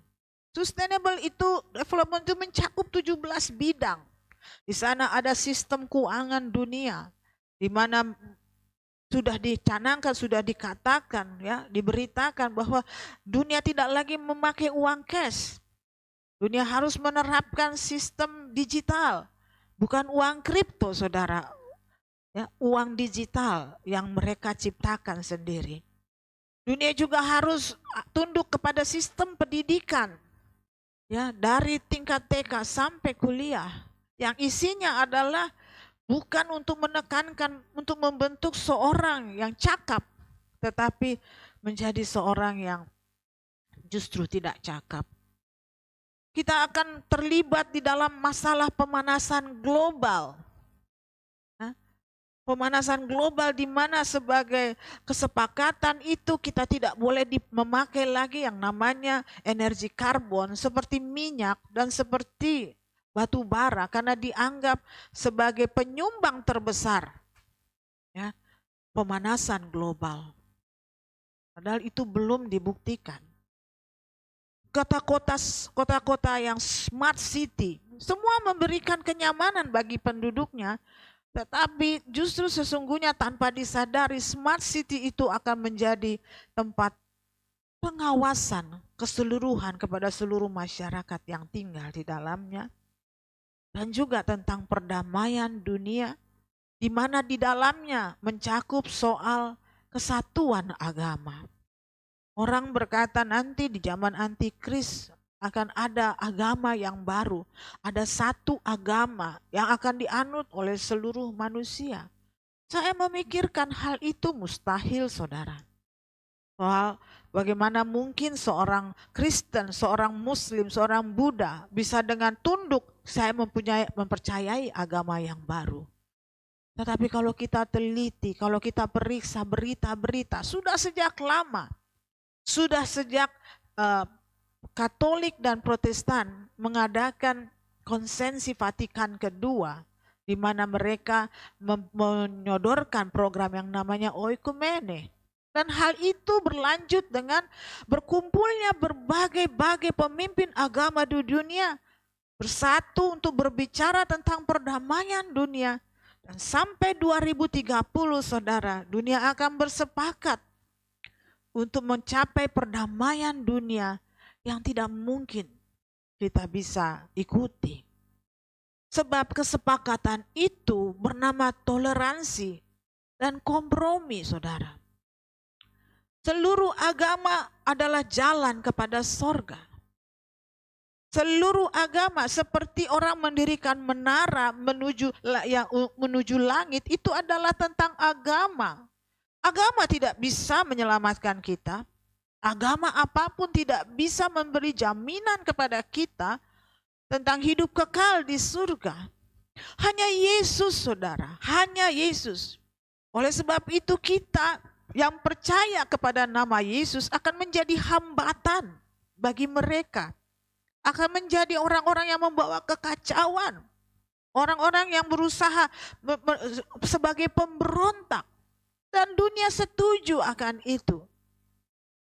Sustainable development itu mencakup 17 bidang. Di sana ada sistem keuangan dunia, di mana sudah dicanangkan, sudah dikatakan, ya, diberitakan bahwa dunia tidak lagi memakai uang cash. Dunia harus menerapkan sistem digital, bukan uang kripto, saudara. Ya, uang digital yang mereka ciptakan sendiri. Dunia juga harus tunduk kepada sistem pendidikan, ya, dari tingkat TK sampai kuliah. Yang isinya adalah bukan untuk menekankan, untuk membentuk seorang yang cakap, tetapi menjadi seorang yang justru tidak cakap. Kita akan terlibat di dalam masalah pemanasan global. Pemanasan global di mana sebagai kesepakatan itu kita tidak boleh memakai lagi yang namanya energi karbon seperti minyak dan seperti batu bara, karena dianggap sebagai penyumbang terbesar, ya, pemanasan global. Padahal itu belum dibuktikan. Kota-kota yang smart city, semua memberikan kenyamanan bagi penduduknya, tetapi justru sesungguhnya tanpa disadari smart city itu akan menjadi tempat pengawasan keseluruhan kepada seluruh masyarakat yang tinggal di dalamnya. Dan juga tentang perdamaian dunia, di mana di dalamnya mencakup soal kesatuan agama. Orang berkata nanti di zaman antikris akan ada agama yang baru, ada satu agama yang akan dianut oleh seluruh manusia. Saya memikirkan hal itu mustahil, saudara. Soal bagaimana mungkin seorang Kristen, seorang Muslim, seorang Buddha bisa dengan tunduk saya mempercayai agama yang baru. Tetapi kalau kita teliti, kalau kita periksa berita-berita, sudah sejak lama, sudah sejak Katolik dan Protestan mengadakan konsensi Vatikan kedua, di mana mereka menyodorkan program yang namanya oikumene. Dan hal itu berlanjut dengan berkumpulnya berbagai-bagai pemimpin agama di dunia bersatu untuk berbicara tentang perdamaian dunia. Dan sampai 2030, saudara, dunia akan bersepakat untuk mencapai perdamaian dunia yang tidak mungkin kita bisa ikuti. Sebab kesepakatan itu bernama toleransi dan kompromi, saudara. Seluruh agama adalah jalan kepada sorga. Seluruh agama seperti orang mendirikan menara menuju langit, itu adalah tentang agama. Agama tidak bisa menyelamatkan kita. Agama apapun tidak bisa memberi jaminan kepada kita tentang hidup kekal di surga. Hanya Yesus, saudara, hanya Yesus. Oleh sebab itu kita yang percaya kepada nama Yesus akan menjadi hambatan bagi mereka. Akan menjadi orang-orang yang membawa kekacauan. Orang-orang yang berusaha sebagai pemberontak. Dan dunia setuju akan itu.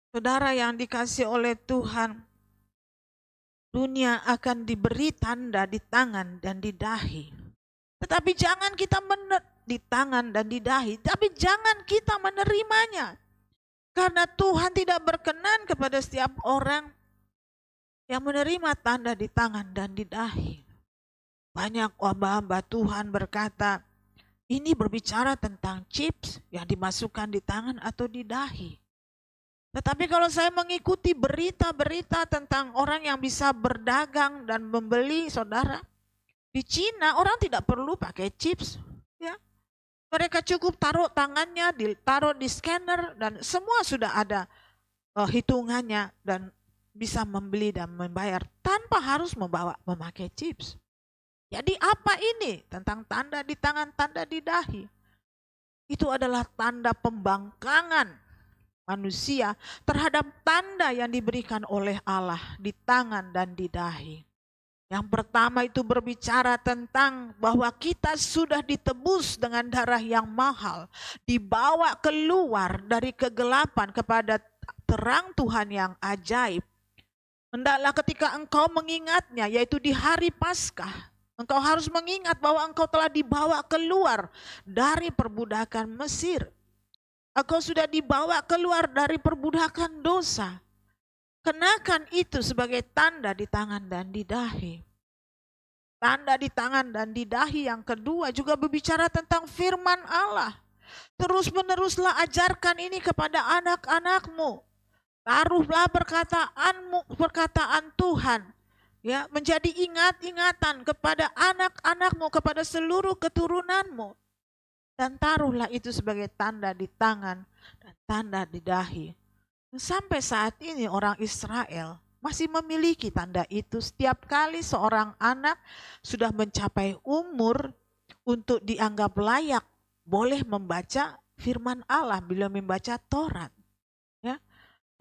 Saudara yang dikasih oleh Tuhan, dunia akan diberi tanda di tangan dan di dahi. Tetapi jangan kita di tangan dan di dahi, tapi jangan kita menerimanya. Karena Tuhan tidak berkenan kepada setiap orang yang menerima tanda di tangan dan di dahi. Banyak hamba-hamba Tuhan berkata, ini berbicara tentang chips yang dimasukkan di tangan atau di dahi. Tetapi kalau saya mengikuti berita-berita tentang orang yang bisa berdagang dan membeli, saudara, di Cina orang tidak perlu pakai chips, ya. Mereka cukup taruh tangannya, ditaruh di scanner dan semua sudah ada hitungannya dan bisa membeli dan membayar tanpa harus memakai chips. Jadi apa ini tentang tanda di tangan, tanda di dahi? Itu adalah tanda pembangkangan manusia terhadap tanda yang diberikan oleh Allah di tangan dan di dahi. Yang pertama itu berbicara tentang bahwa kita sudah ditebus dengan darah yang mahal, dibawa keluar dari kegelapan kepada terang Tuhan yang ajaib. Hendaklah ketika engkau mengingatnya, yaitu di hari Paskah, engkau harus mengingat bahwa engkau telah dibawa keluar dari perbudakan Mesir. Engkau sudah dibawa keluar dari perbudakan dosa. Kenakan itu sebagai tanda di tangan dan di dahi. Tanda di tangan dan di dahi yang kedua juga berbicara tentang firman Allah. Terus meneruslah ajarkan ini kepada anak-anakmu. Taruhlah perkataan Tuhan, ya, menjadi ingat-ingatan kepada anak-anakmu, kepada seluruh keturunanmu. Dan taruhlah itu sebagai tanda di tangan dan tanda di dahi. Sampai saat ini orang Israel masih memiliki tanda itu. Setiap kali seorang anak sudah mencapai umur untuk dianggap layak boleh membaca firman Allah, bila membaca Taurat. Ya.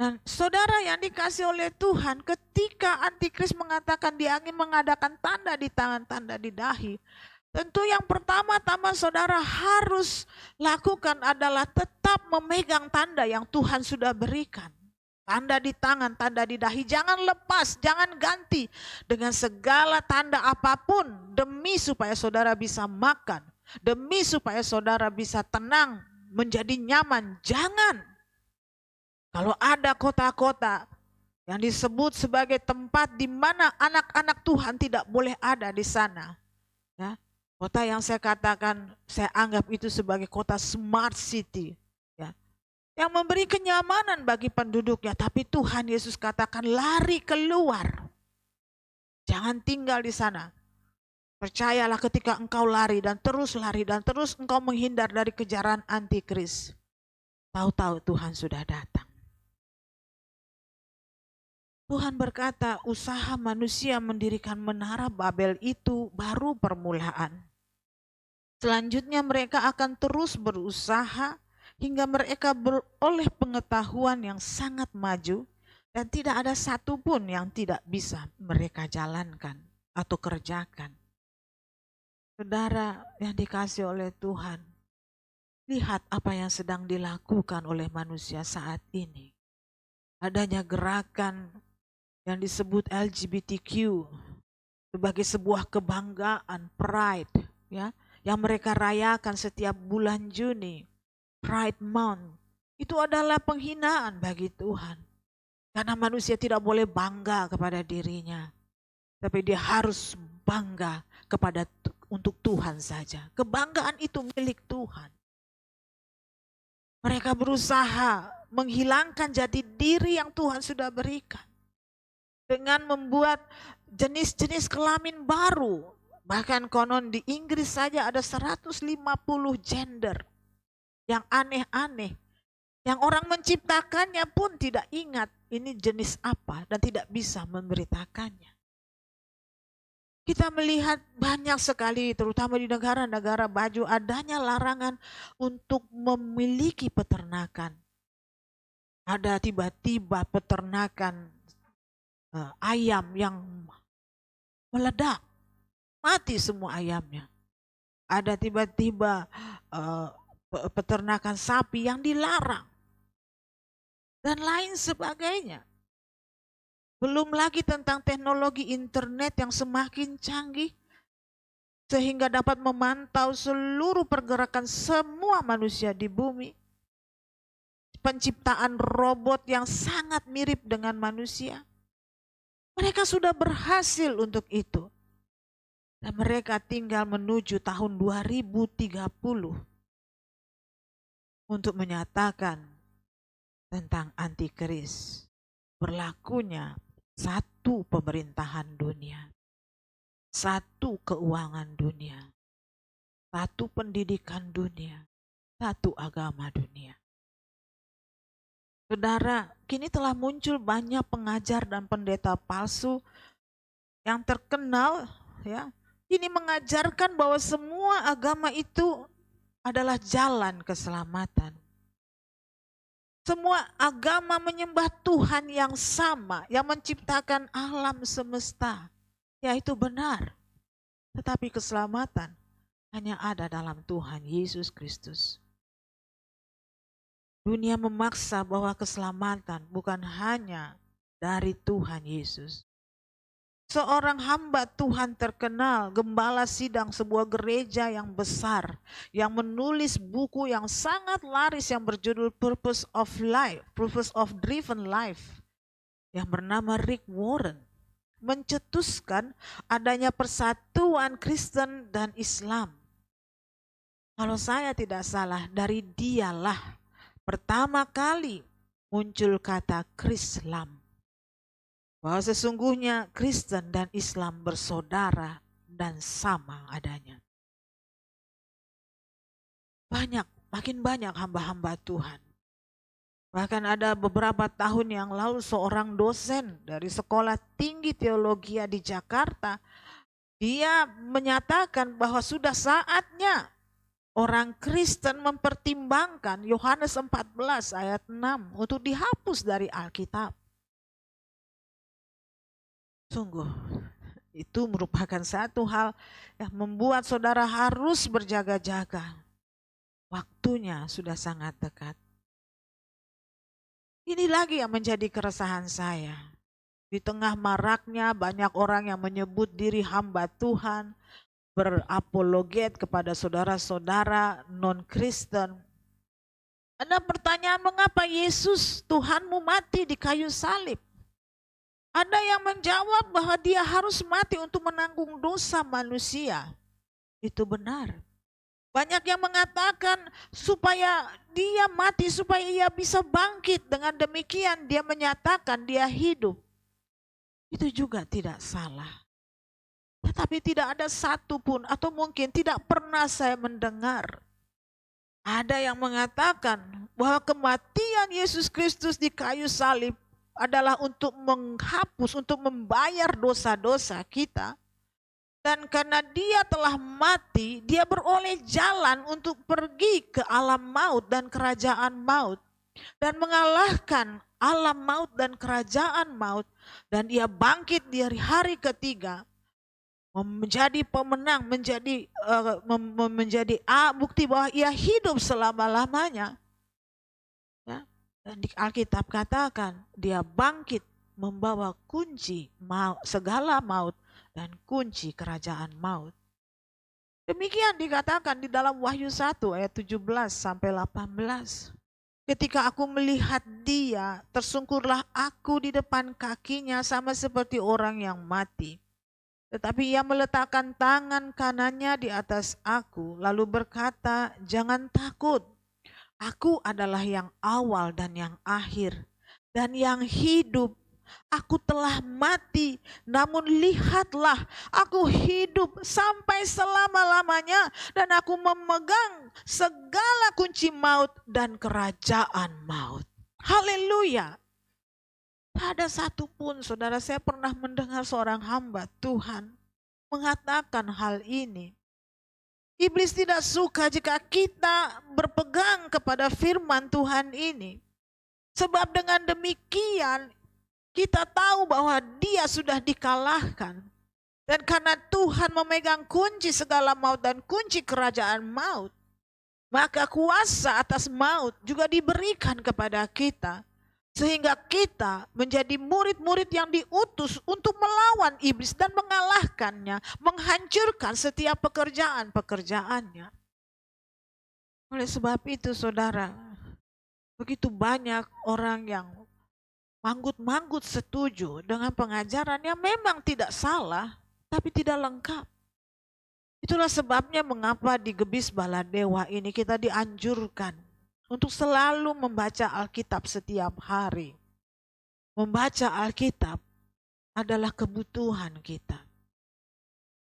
Dan saudara yang dikasih oleh Tuhan, ketika antikris mengatakan dia ingin mengadakan tanda di tangan, tanda di dahi, tentu yang pertama-tama saudara harus lakukan adalah tetap memegang tanda yang Tuhan sudah berikan. Tanda di tangan, tanda di dahi, jangan lepas, jangan ganti dengan segala tanda apapun demi supaya saudara bisa makan, demi supaya saudara bisa tenang, menjadi nyaman. Jangan. Kalau ada kota-kota yang disebut sebagai tempat di mana anak-anak Tuhan tidak boleh ada di sana, ya. Kota yang saya katakan, saya anggap itu sebagai kota smart city, ya, yang memberi kenyamanan bagi penduduknya. Tapi Tuhan Yesus katakan lari keluar, jangan tinggal di sana. Percayalah ketika engkau lari dan terus engkau menghindar dari kejaran antikris, tahu-tahu Tuhan sudah datang. Tuhan berkata, usaha manusia mendirikan menara Babel itu baru permulaan. Selanjutnya mereka akan terus berusaha hingga mereka beroleh pengetahuan yang sangat maju dan tidak ada satupun yang tidak bisa mereka jalankan atau kerjakan. Saudara yang dikasih oleh Tuhan, lihat apa yang sedang dilakukan oleh manusia saat ini. Adanya gerakan yang disebut LGBTQ sebagai sebuah kebanggaan, pride, ya, yang mereka rayakan setiap bulan Juni, Pride Month. Itu adalah penghinaan bagi Tuhan. Karena manusia tidak boleh bangga kepada dirinya, tapi dia harus bangga untuk Tuhan saja. Kebanggaan itu milik Tuhan. Mereka berusaha menghilangkan jati diri yang Tuhan sudah berikan dengan membuat jenis-jenis kelamin baru. Bahkan konon di Inggris saja ada 150 gender yang aneh-aneh, yang orang menciptakannya pun tidak ingat ini jenis apa dan tidak bisa memberitakannya. Kita melihat banyak sekali, terutama di negara-negara maju, adanya larangan untuk memiliki peternakan. Ada tiba-tiba peternakan ayam yang meledak, mati semua ayamnya. Ada tiba-tiba peternakan sapi yang dilarang dan lain sebagainya. Belum lagi tentang teknologi internet yang semakin canggih sehingga dapat memantau seluruh pergerakan semua manusia di bumi. Penciptaan robot yang sangat mirip dengan manusia. Mereka sudah berhasil untuk itu. Dan mereka tinggal menuju tahun 2030 untuk menyatakan tentang antikris. Berlakunya satu pemerintahan dunia, satu keuangan dunia, satu pendidikan dunia, satu agama dunia. Saudara, kini telah muncul banyak pengajar dan pendeta palsu yang terkenal, ya. Kini mengajarkan bahwa semua agama itu adalah jalan keselamatan. Semua agama menyembah Tuhan yang sama, yang menciptakan alam semesta, yaitu benar. Tetapi keselamatan hanya ada dalam Tuhan Yesus Kristus. Dunia memaksa bahwa keselamatan bukan hanya dari Tuhan Yesus. Seorang hamba Tuhan terkenal, gembala sidang sebuah gereja yang besar, yang menulis buku yang sangat laris yang berjudul Purpose of Life, Purpose of Driven Life, yang bernama Rick Warren, mencetuskan adanya persatuan Kristen dan Islam. Kalau saya tidak salah, dari dialah pertama kali muncul kata Krislam. Bahwa sesungguhnya Kristen dan Islam bersaudara dan sama adanya. Makin banyak hamba-hamba Tuhan. Bahkan ada beberapa tahun yang lalu seorang dosen dari Sekolah Tinggi Teologi di Jakarta, dia menyatakan bahwa sudah saatnya orang Kristen mempertimbangkan Yohanes 14 ayat 6 untuk dihapus dari Alkitab. Sungguh, itu merupakan satu hal yang membuat saudara harus berjaga-jaga. Waktunya sudah sangat dekat. Ini lagi yang menjadi keresahan saya. Di tengah maraknya banyak orang yang menyebut diri hamba Tuhan, berapologet kepada saudara-saudara non-Kristen. Ada pertanyaan, mengapa Yesus Tuhanmu mati di kayu salib? Ada yang menjawab bahwa dia harus mati untuk menanggung dosa manusia. Itu benar. Banyak yang mengatakan supaya dia mati, supaya ia bisa bangkit. Dengan demikian dia menyatakan dia hidup. Itu juga tidak salah. Tetapi tidak ada satupun atau mungkin tidak pernah saya mendengar ada yang mengatakan bahwa kematian Yesus Kristus di kayu salib adalah untuk menghapus, untuk membayar dosa-dosa kita. Dan karena dia telah mati, dia beroleh jalan untuk pergi ke alam maut dan kerajaan maut. Dan mengalahkan alam maut dan kerajaan maut. Dan dia bangkit di hari ketiga. Menjadi pemenang, menjadi bukti bahwa ia hidup selama-lamanya. Ya. Dan di Alkitab katakan dia bangkit membawa kunci segala maut dan kunci kerajaan maut. Demikian dikatakan di dalam Wahyu 1 ayat 17 sampai 18. Ketika aku melihat dia, tersungkurlah aku di depan kakinya sama seperti orang yang mati. Tetapi ia meletakkan tangan kanannya di atas aku, lalu berkata, jangan takut. Aku adalah yang awal dan yang akhir, dan yang hidup. Aku telah mati, namun lihatlah, aku hidup sampai selama-lamanya, dan aku memegang segala kunci maut dan kerajaan maut. Haleluya. Tak ada satupun, saudara, saya pernah mendengar seorang hamba Tuhan mengatakan hal ini. Iblis tidak suka jika kita berpegang kepada firman Tuhan ini. Sebab dengan demikian kita tahu bahwa dia sudah dikalahkan. Dan karena Tuhan memegang kunci segala maut dan kunci kerajaan maut, maka kuasa atas maut juga diberikan kepada kita. Sehingga kita menjadi murid-murid yang diutus untuk melawan iblis dan mengalahkannya, menghancurkan setiap pekerjaan-pekerjaannya. Oleh sebab itu saudara, begitu banyak orang yang manggut-manggut setuju dengan pengajaran yang memang tidak salah, tapi tidak lengkap. Itulah sebabnya mengapa di Gebis Baladewa ini kita dianjurkan untuk selalu membaca Alkitab setiap hari. Membaca Alkitab adalah kebutuhan kita.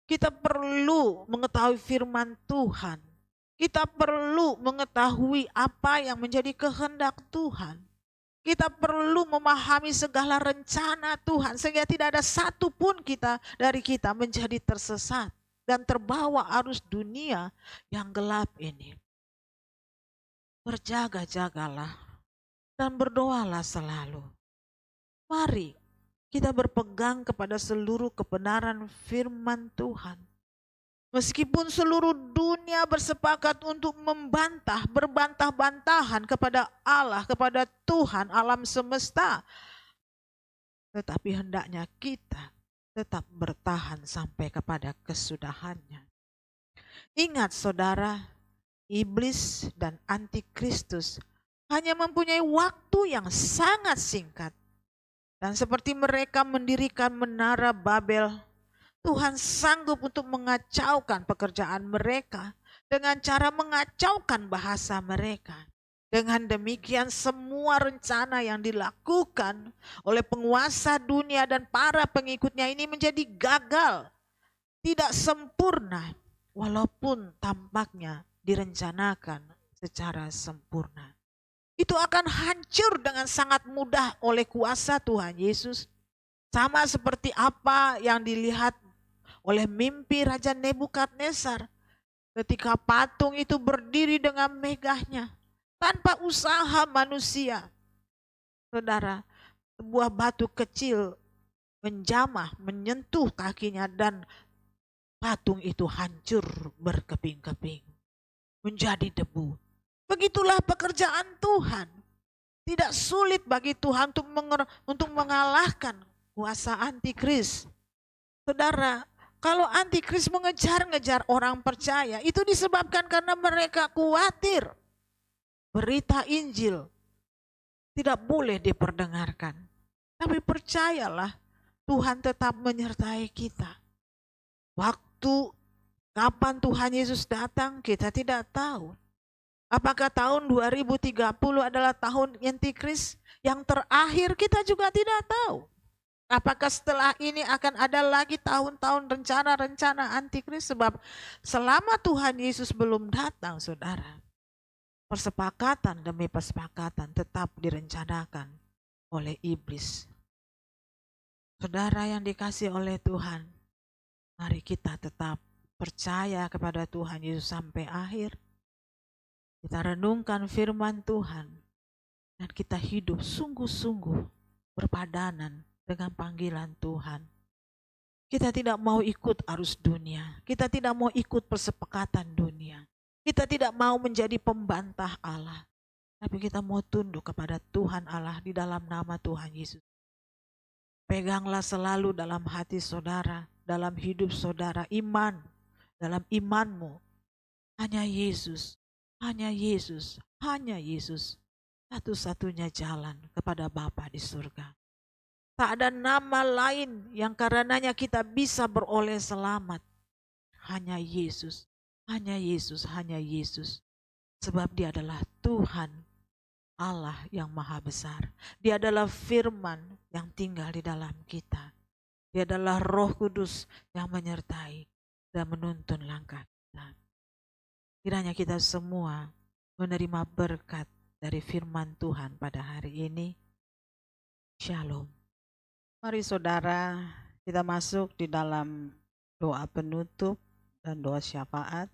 Kita perlu mengetahui firman Tuhan. Kita perlu mengetahui apa yang menjadi kehendak Tuhan. Kita perlu memahami segala rencana Tuhan sehingga tidak ada satu pun dari kita menjadi tersesat dan terbawa arus dunia yang gelap ini. Berjaga-jagalah dan berdoalah selalu. Mari kita berpegang kepada seluruh kebenaran firman Tuhan. Meskipun seluruh dunia bersepakat untuk berbantah-bantahan kepada Allah, kepada Tuhan alam semesta, tetapi hendaknya kita tetap bertahan sampai kepada kesudahannya. Ingat saudara, iblis dan antikristus hanya mempunyai waktu yang sangat singkat. Dan seperti mereka mendirikan menara Babel, Tuhan sanggup untuk mengacaukan pekerjaan mereka dengan cara mengacaukan bahasa mereka. Dengan demikian semua rencana yang dilakukan oleh penguasa dunia dan para pengikutnya ini menjadi gagal, tidak sempurna, walaupun tampaknya direncanakan secara sempurna. Itu akan hancur dengan sangat mudah oleh kuasa Tuhan Yesus. Sama seperti apa yang dilihat oleh mimpi Raja Nebukadnezar ketika patung itu berdiri dengan megahnya tanpa usaha manusia. Saudara, sebuah batu kecil menjamah, menyentuh kakinya dan patung itu hancur berkeping-keping, menjadi debu. Begitulah pekerjaan Tuhan. Tidak sulit bagi Tuhan untuk mengalahkan kuasa antikris. Saudara, kalau antikris mengejar-ngejar orang percaya, itu disebabkan karena mereka khawatir berita Injil tidak boleh diperdengarkan. Tapi percayalah, Tuhan tetap menyertai kita. Waktu kapan Tuhan Yesus datang, kita tidak tahu. Apakah tahun 2030 adalah tahun antikris yang terakhir, kita juga tidak tahu. Apakah setelah ini akan ada lagi tahun-tahun rencana-rencana antikris, sebab selama Tuhan Yesus belum datang, saudara, persepakatan demi persepakatan tetap direncanakan oleh iblis. Saudara yang dikasihi oleh Tuhan, mari kita tetap percaya kepada Tuhan Yesus sampai akhir. Kita renungkan firman Tuhan dan kita hidup sungguh-sungguh berpadanan dengan panggilan Tuhan. Kita tidak mau ikut arus dunia, kita tidak mau ikut persepakatan dunia, kita tidak mau menjadi pembantah Allah, tapi kita mau tunduk kepada Tuhan Allah di dalam nama Tuhan Yesus. Peganglah selalu dalam hati saudara, dalam hidup saudara, iman, dalam imanmu, hanya Yesus. Hanya Yesus, hanya Yesus, satu-satunya jalan kepada Bapa di surga. Tak ada nama lain yang karenanya kita bisa beroleh selamat. Hanya Yesus, hanya Yesus, hanya Yesus. Sebab Dia adalah Tuhan Allah yang maha besar. Dia adalah firman yang tinggal di dalam kita. Dia adalah Roh Kudus yang menyertai dan menuntun langkah kita. Kiranya kita semua menerima berkat dari firman Tuhan pada hari ini. Shalom. Mari saudara, kita masuk di dalam doa penutup dan doa syafaat.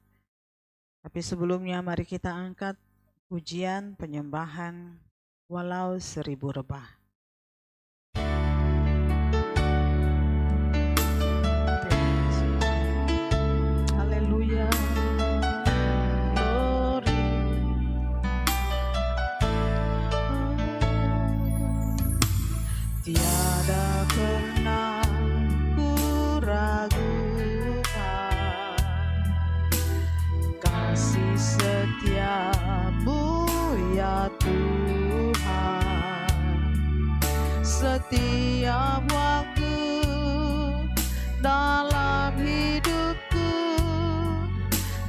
Tapi sebelumnya mari kita angkat pujian penyembahan walau 1000 rebah. Haleluya. Tiada pernah ku ragukan kasih setiamu ya Tuhan. Setiap waktu dalam hidupku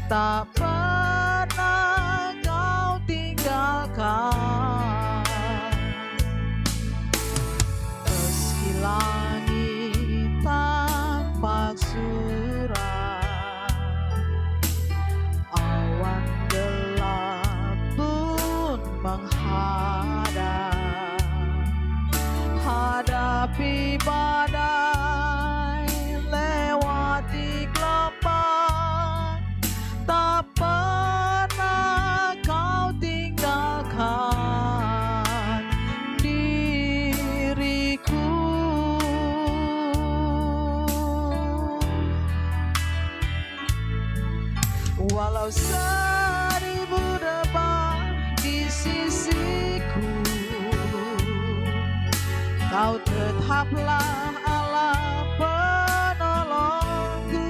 tak pernah Kau tinggalkan menghadap, hadapi badai, lewati gelombang, tak pernah kau tinggalkan diriku. Walau seribu rebah di sisiku, kau tetaplah Allah penolongku.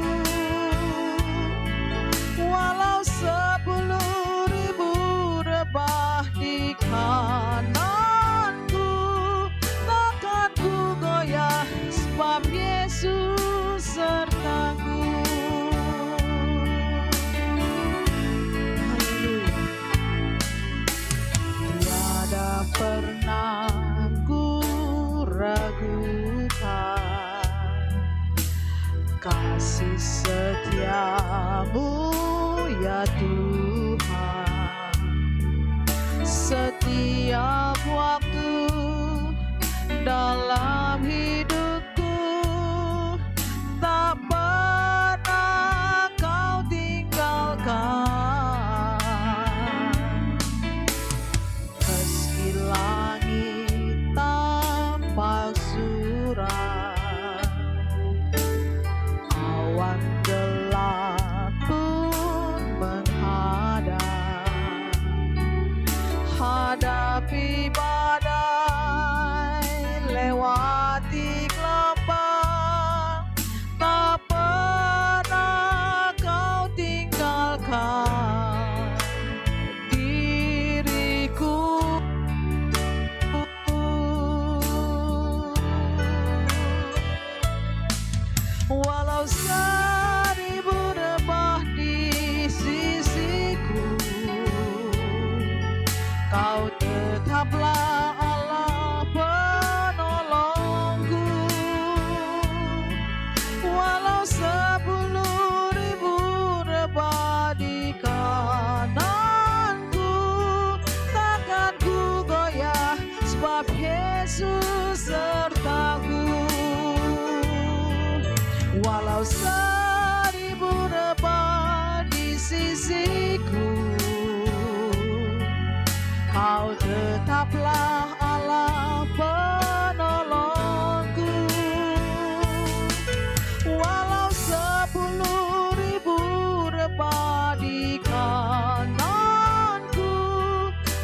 Walau 10.000 rebah di kananku, takkan ku goyah sebab Yesus sertaku. Tiada pernah ku ragukan kasih setiamu ya Tuhan. Setiap waktu dalam hidupku, tak pernah kau tinggalkan. Meski langit tampak suram, awan gelap pun menghadap, hadapi badai, lewati gelombang, tak pernah kau tinggalkan diriku. Walau 1000 rebah di sisiku, kau tetaplah Allah penolongku. Walau 10.000 rebah di kananku, takkan ku goyah sebab Yesus sertaku. Walau 1000 rebah di sisiku, kau tetaplah Allah penolongku. Walau 10.000 rebah di kananku,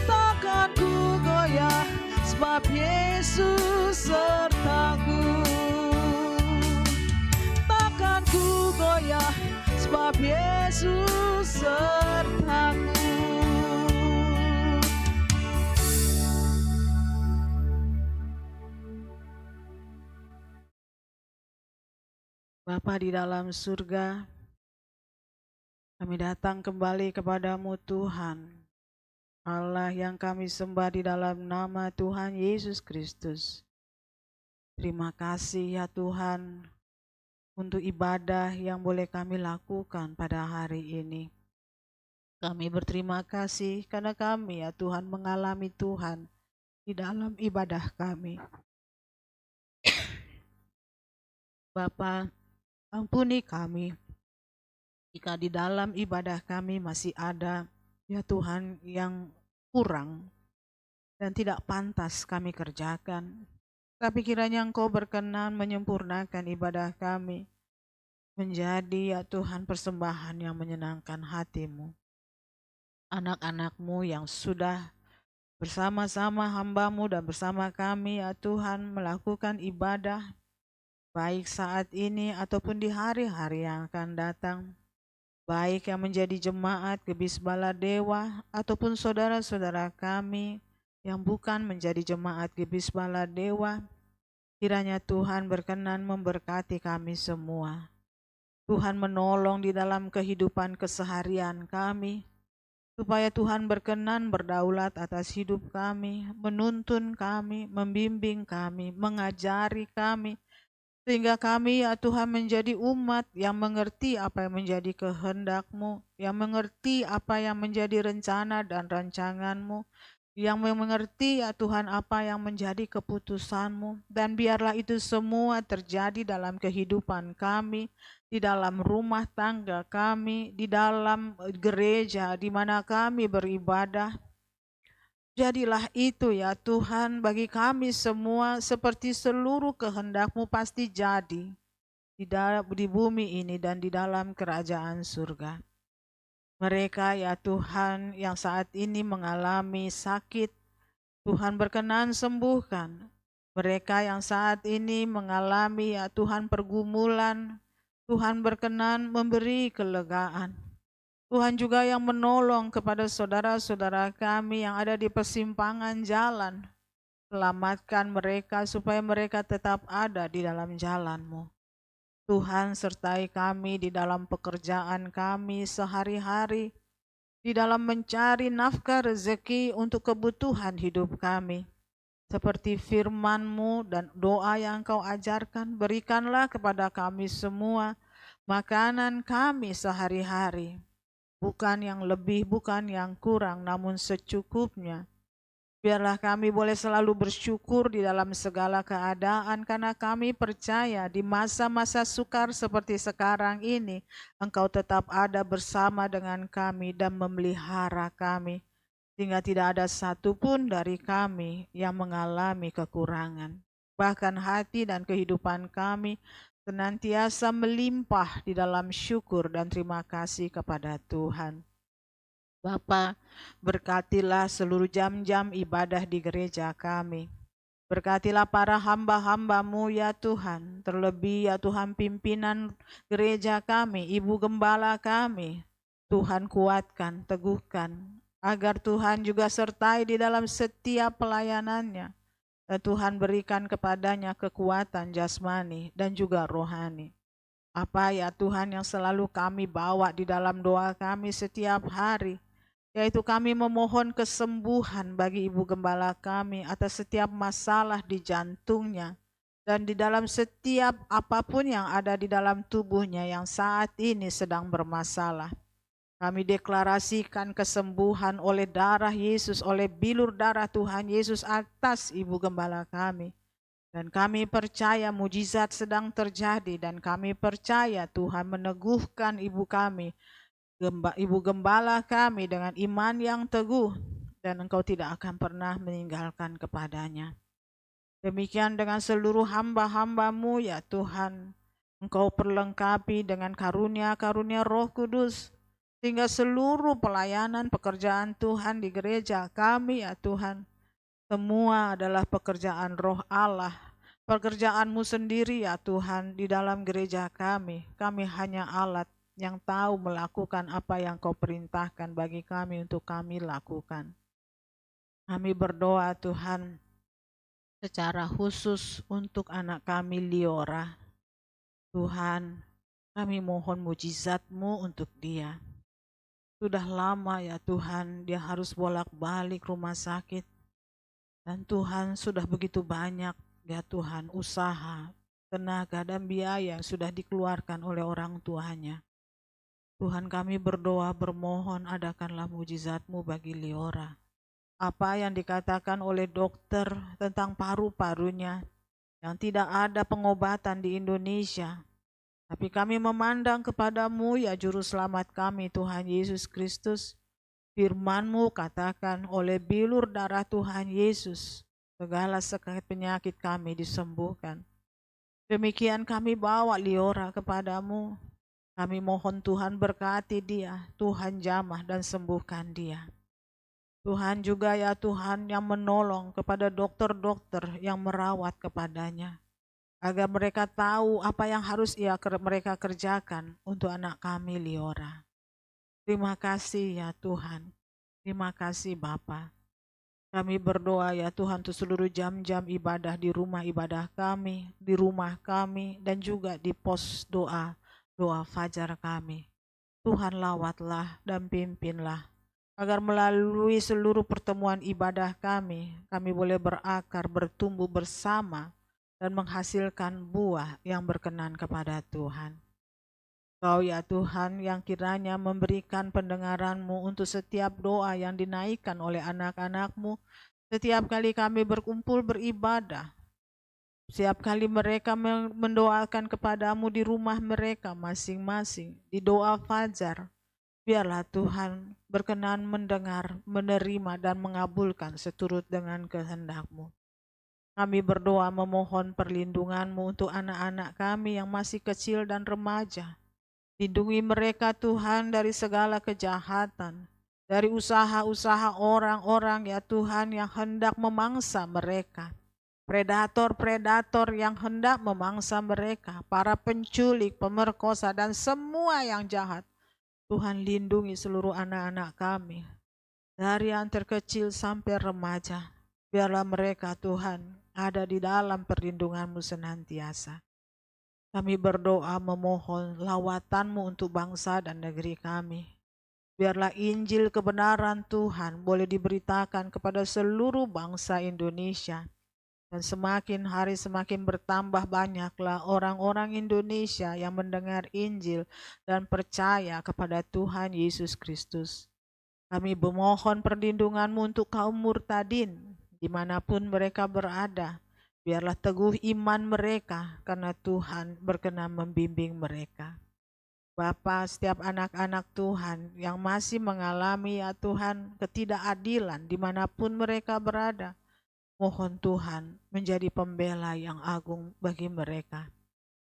takkan ku goyah sebab Yesus sertaku. Takkan ku goyah sebab Yesus sertaku. Bapa di dalam surga, kami datang kembali kepadamu Tuhan, Allah yang kami sembah di dalam nama Tuhan Yesus Kristus. Terima kasih ya Tuhan untuk ibadah yang boleh kami lakukan pada hari ini. Kami berterima kasih karena kami ya Tuhan mengalami Tuhan di dalam ibadah kami. Bapa, ampuni kami jika di dalam ibadah kami masih ada ya Tuhan yang kurang dan tidak pantas kami kerjakan. Tapi kiranya Engkau berkenan menyempurnakan ibadah kami menjadi ya Tuhan persembahan yang menyenangkan hati-Mu. Anak-anak-Mu yang sudah bersama-sama hamba-Mu dan bersama kami ya Tuhan melakukan ibadah baik saat ini ataupun di hari-hari yang akan datang, baik yang menjadi jemaat Gebis Baladewa ataupun saudara-saudara kami yang bukan menjadi jemaat Gebis Baladewa, kiranya Tuhan berkenan memberkati kami semua. Tuhan menolong di dalam kehidupan keseharian kami, supaya Tuhan berkenan berdaulat atas hidup kami, menuntun kami, membimbing kami, mengajari kami, sehingga kami ya Tuhan menjadi umat yang mengerti apa yang menjadi kehendak-Mu, yang mengerti apa yang menjadi rencana dan rancangan-Mu, yang mengerti ya Tuhan apa yang menjadi keputusan-Mu. Dan biarlah itu semua terjadi dalam kehidupan kami, di dalam rumah tangga kami, di dalam gereja di mana kami beribadah. Jadilah itu ya Tuhan bagi kami semua seperti seluruh kehendak-Mu pasti jadi di bumi ini dan di dalam kerajaan surga. Mereka ya Tuhan yang saat ini mengalami sakit, Tuhan berkenan sembuhkan. Mereka yang saat ini mengalami ya Tuhan pergumulan, Tuhan berkenan memberi kelegaan. Tuhan juga yang menolong kepada saudara-saudara kami yang ada di persimpangan jalan. Selamatkan mereka supaya mereka tetap ada di dalam jalan-Mu. Tuhan sertai kami di dalam pekerjaan kami sehari-hari, di dalam mencari nafkah rezeki untuk kebutuhan hidup kami. Seperti firman-Mu dan doa yang Kau ajarkan, berikanlah kepada kami semua makanan kami sehari-hari. Bukan yang lebih, bukan yang kurang, namun secukupnya. Biarlah kami boleh selalu bersyukur di dalam segala keadaan karena kami percaya di masa-masa sukar seperti sekarang ini Engkau tetap ada bersama dengan kami dan memelihara kami sehingga tidak ada satupun dari kami yang mengalami kekurangan. Bahkan hati dan kehidupan kami senantiasa melimpah di dalam syukur dan terima kasih kepada Tuhan. Bapa, berkatilah seluruh jam-jam ibadah di gereja kami. Berkatilah para hamba-hamba-Mu ya Tuhan, terlebih ya Tuhan pimpinan gereja kami, Ibu Gembala kami. Tuhan kuatkan, teguhkan, agar Tuhan juga sertai di dalam setiap pelayanannya. Dan Tuhan berikan kepadanya kekuatan jasmani dan juga rohani. Apa ya Tuhan yang selalu kami bawa di dalam doa kami setiap hari, yaitu kami memohon kesembuhan bagi Ibu Gembala kami atas setiap masalah di jantungnya dan di dalam setiap apapun yang ada di dalam tubuhnya yang saat ini sedang bermasalah. Kami deklarasikan kesembuhan oleh darah Yesus, oleh bilur darah Tuhan Yesus atas Ibu Gembala kami. Dan kami percaya mujizat sedang terjadi dan kami percaya Tuhan meneguhkan ibu kami, Ibu Gembala kami dengan iman yang teguh dan Engkau tidak akan pernah meninggalkan kepadanya. Demikian dengan seluruh hamba-hamba-Mu ya Tuhan. Engkau perlengkapi dengan karunia-karunia Roh Kudus sehingga seluruh pelayanan pekerjaan Tuhan di gereja kami ya Tuhan, semua adalah pekerjaan Roh Allah. Pekerjaan-Mu sendiri ya Tuhan di dalam gereja kami. Kami hanya alat yang tahu melakukan apa yang Kau perintahkan bagi kami untuk kami lakukan. Kami berdoa Tuhan secara khusus untuk anak kami Liora. Tuhan, kami mohon mujizat-Mu untuk dia. Sudah lama ya Tuhan dia harus bolak-balik rumah sakit. Dan Tuhan sudah begitu banyak ya Tuhan usaha, tenaga dan biaya yang sudah dikeluarkan oleh orang tuanya. Tuhan kami berdoa bermohon adakanlah mujizat-Mu bagi Liora. Apa yang dikatakan oleh dokter tentang paru-parunya yang tidak ada pengobatan di Indonesia. Tapi kami memandang kepada-Mu ya Juru Selamat kami Tuhan Yesus Kristus. Firman-Mu katakan oleh bilur darah Tuhan Yesus segala sakit penyakit kami disembuhkan. Demikian kami bawa Liora kepada-Mu. Kami mohon Tuhan berkati dia, Tuhan jamah dan sembuhkan dia. Tuhan juga ya Tuhan yang menolong kepada dokter-dokter yang merawat kepadanya. Agar mereka tahu apa yang harus mereka kerjakan untuk anak kami Liora. Terima kasih ya Tuhan. Terima kasih Bapa. Kami berdoa ya Tuhan untuk seluruh jam-jam ibadah di rumah ibadah kami, di rumah kami, dan juga di pos doa fajar kami. Tuhan lawatlah dan pimpinlah, agar melalui seluruh pertemuan ibadah kami boleh berakar, bertumbuh bersama, dan menghasilkan buah yang berkenan kepada Tuhan. Kau ya Tuhan yang kiranya memberikan pendengaran-Mu untuk setiap doa yang dinaikkan oleh anak-anak-Mu. Setiap kali kami berkumpul beribadah, setiap kali mereka mendoakan kepadamu di rumah mereka masing-masing, di doa fajar, biarlah Tuhan berkenan mendengar, menerima, dan mengabulkan seturut dengan kehendak-Mu. Kami berdoa memohon perlindungan-Mu untuk anak-anak kami yang masih kecil dan remaja. Lindungi mereka Tuhan dari segala kejahatan, dari usaha-usaha orang-orang ya Tuhan yang hendak memangsa mereka. Predator-predator yang hendak memangsa mereka, para penculik, pemerkosa, dan semua yang jahat. Tuhan lindungi seluruh anak-anak kami, dari yang terkecil sampai remaja. Biarlah mereka Tuhan ada di dalam perlindungan-Mu senantiasa. Kami berdoa memohon lawatan-Mu untuk bangsa dan negeri kami. Biarlah Injil kebenaran Tuhan boleh diberitakan kepada seluruh bangsa Indonesia. Dan semakin hari semakin bertambah banyaklah orang-orang Indonesia yang mendengar Injil dan percaya kepada Tuhan Yesus Kristus. Kami memohon perlindungan-Mu untuk kaum murtadin, dimanapun mereka berada. Biarlah teguh iman mereka, karena Tuhan berkenan membimbing mereka. Bapa, setiap anak-anak Tuhan yang masih mengalami ya Tuhan ketidakadilan dimanapun mereka berada, mohon Tuhan menjadi pembela yang agung bagi mereka.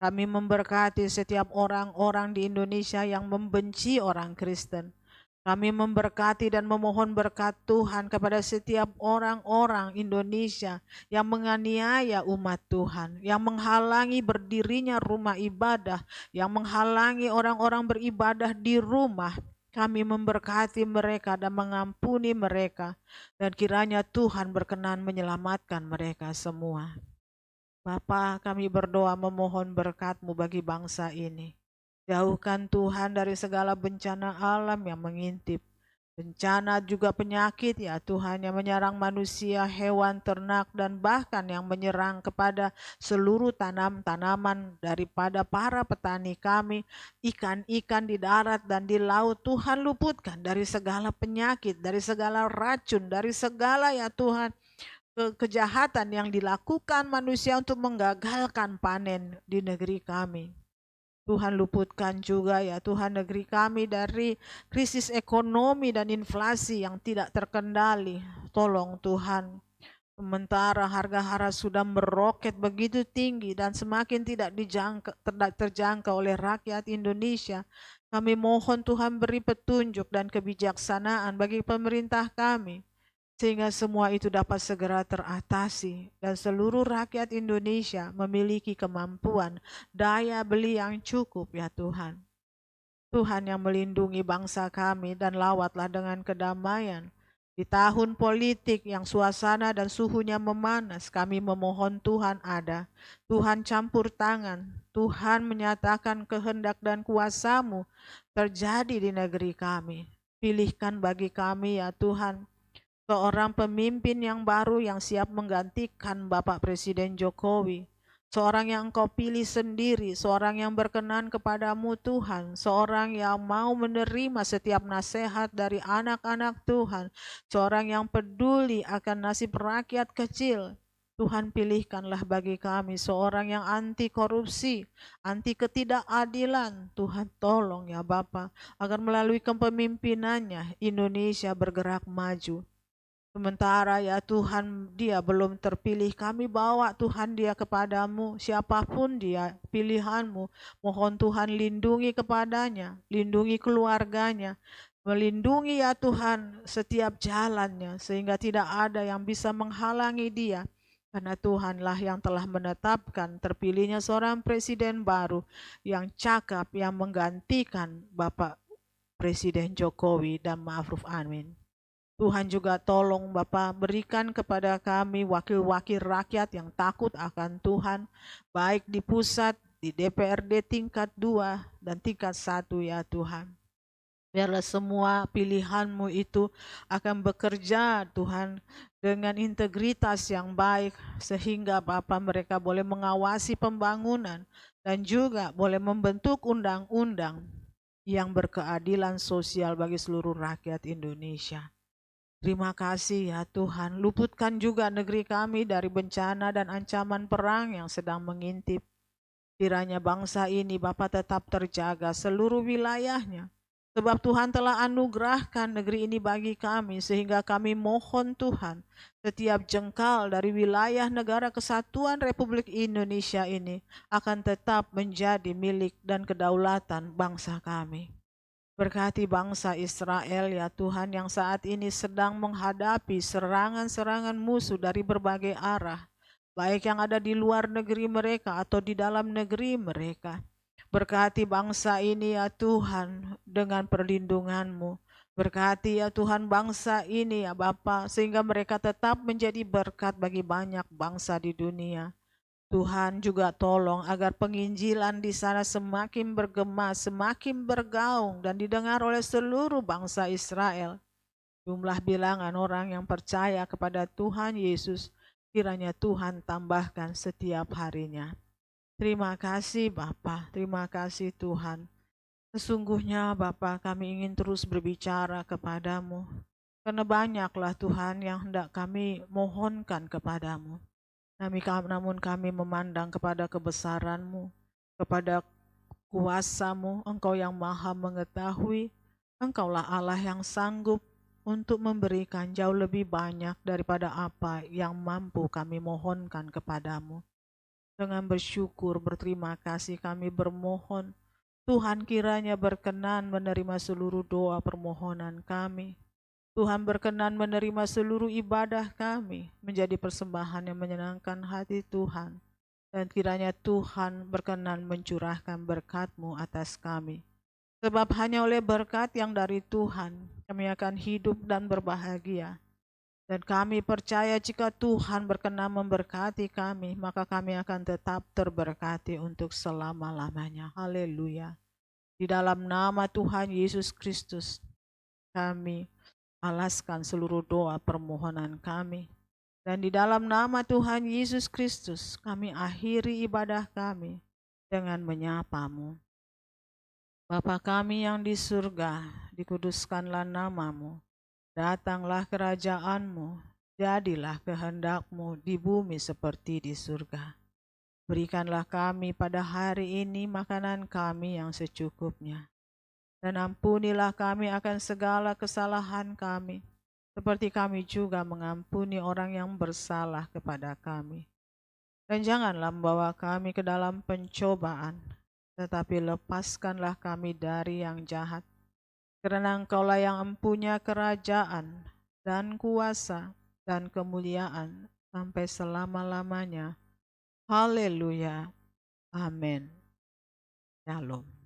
Kami memberkati setiap orang-orang di Indonesia yang membenci orang Kristen. Kami memberkati dan memohon berkat Tuhan kepada setiap orang-orang Indonesia yang menganiaya umat Tuhan, yang menghalangi berdirinya rumah ibadah, yang menghalangi orang-orang beribadah di rumah. Kami memberkati mereka dan mengampuni mereka, dan kiranya Tuhan berkenan menyelamatkan mereka semua. Bapa, kami berdoa memohon berkat-Mu bagi bangsa ini. Jauhkan Tuhan dari segala bencana alam yang mengintip. Bencana juga penyakit ya Tuhan yang menyerang manusia, hewan, ternak, dan bahkan yang menyerang kepada seluruh tanaman daripada para petani kami, ikan-ikan di darat dan di laut. Tuhan luputkan dari segala penyakit, dari segala racun, dari segala ya Tuhan kejahatan yang dilakukan manusia untuk menggagalkan panen di negeri kami. Tuhan luputkan juga ya Tuhan negeri kami dari krisis ekonomi dan inflasi yang tidak terkendali. Tolong Tuhan, sementara harga-harga sudah meroket begitu tinggi dan semakin tidak terjangkau oleh rakyat Indonesia, kami mohon Tuhan beri petunjuk dan kebijaksanaan bagi pemerintah kami, sehingga semua itu dapat segera teratasi dan seluruh rakyat Indonesia memiliki kemampuan daya beli yang cukup ya Tuhan. Tuhan yang melindungi bangsa kami dan lawatlah dengan kedamaian. Di tahun politik yang suasana dan suhunya memanas, kami memohon Tuhan ada. Tuhan campur tangan, Tuhan menyatakan kehendak dan kuasa-Mu terjadi di negeri kami. Pilihkan bagi kami ya Tuhan, seorang pemimpin yang baru yang siap menggantikan Bapak Presiden Jokowi. Seorang yang Engkau pilih sendiri, seorang yang berkenan kepadamu Tuhan, seorang yang mau menerima setiap nasihat dari anak-anak Tuhan, seorang yang peduli akan nasib rakyat kecil. Tuhan pilihkanlah bagi kami seorang yang anti korupsi, anti ketidakadilan. Tuhan tolong ya Bapa, agar melalui kepemimpinannya Indonesia bergerak maju. Sementara ya Tuhan dia belum terpilih, kami bawa Tuhan dia kepadamu, siapapun dia pilihanmu, mohon Tuhan lindungi kepadanya, lindungi keluarganya, melindungi ya Tuhan setiap jalannya, sehingga tidak ada yang bisa menghalangi dia. Karena Tuhanlah yang telah menetapkan terpilihnya seorang presiden baru yang cakap, yang menggantikan Bapak Presiden Jokowi dan Ma'ruf Amin. Tuhan juga tolong Bapak berikan kepada kami wakil-wakil rakyat yang takut akan Tuhan, baik di pusat, di DPRD tingkat 2 dan tingkat 1 ya Tuhan. Biarlah semua pilihan-Mu itu akan bekerja Tuhan dengan integritas yang baik, sehingga Bapak mereka boleh mengawasi pembangunan dan juga boleh membentuk undang-undang yang berkeadilan sosial bagi seluruh rakyat Indonesia. Terima kasih ya Tuhan, luputkan juga negeri kami dari bencana dan ancaman perang yang sedang mengintip. Kiranya bangsa ini Bapa tetap terjaga seluruh wilayahnya. Sebab Tuhan telah anugerahkan negeri ini bagi kami, sehingga kami mohon Tuhan, setiap jengkal dari wilayah negara kesatuan Republik Indonesia ini akan tetap menjadi milik dan kedaulatan bangsa kami. Berkati bangsa Israel ya Tuhan yang saat ini sedang menghadapi serangan-serangan musuh dari berbagai arah, baik yang ada di luar negeri mereka atau di dalam negeri mereka. Berkati bangsa ini ya Tuhan dengan perlindungan-Mu. Berkati ya Tuhan bangsa ini ya Bapa, sehingga mereka tetap menjadi berkat bagi banyak bangsa di dunia. Tuhan juga tolong agar penginjilan di sana semakin bergema, semakin bergaung dan didengar oleh seluruh bangsa Israel. Jumlah bilangan orang yang percaya kepada Tuhan Yesus, kiranya Tuhan tambahkan setiap harinya. Terima kasih Bapa, terima kasih Tuhan. Sesungguhnya Bapa, kami ingin terus berbicara kepadamu, karena banyaklah Tuhan yang hendak kami mohonkan kepadamu. Namun kami memandang kepada kebesaran-Mu, kepada kuasa-Mu, Engkau yang maha mengetahui, Engkaulah Allah yang sanggup untuk memberikan jauh lebih banyak daripada apa yang mampu kami mohonkan kepadamu. Dengan bersyukur, berterima kasih kami bermohon, Tuhan kiranya berkenan menerima seluruh doa permohonan kami. Tuhan berkenan menerima seluruh ibadah kami menjadi persembahan yang menyenangkan hati Tuhan. Dan kiranya Tuhan berkenan mencurahkan berkat-Mu atas kami. Sebab hanya oleh berkat yang dari Tuhan, kami akan hidup dan berbahagia. Dan kami percaya jika Tuhan berkenan memberkati kami, maka kami akan tetap terberkati untuk selama-lamanya. Haleluya. Di dalam nama Tuhan Yesus Kristus, kami alaskan seluruh doa permohonan kami. Dan di dalam nama Tuhan Yesus Kristus, kami akhiri ibadah kami dengan menyapa-Mu. Bapa kami yang di surga, dikuduskanlah nama-Mu. Datanglah kerajaan-Mu, jadilah kehendak-Mu di bumi seperti di surga. Berikanlah kami pada hari ini makanan kami yang secukupnya. Dan ampunilah kami akan segala kesalahan kami, seperti kami juga mengampuni orang yang bersalah kepada kami. Dan janganlah membawa kami ke dalam pencobaan, tetapi lepaskanlah kami dari yang jahat. Karena Engkaulah yang empunya kerajaan dan kuasa dan kemuliaan sampai selama-lamanya. Haleluya. Amin. Shalom.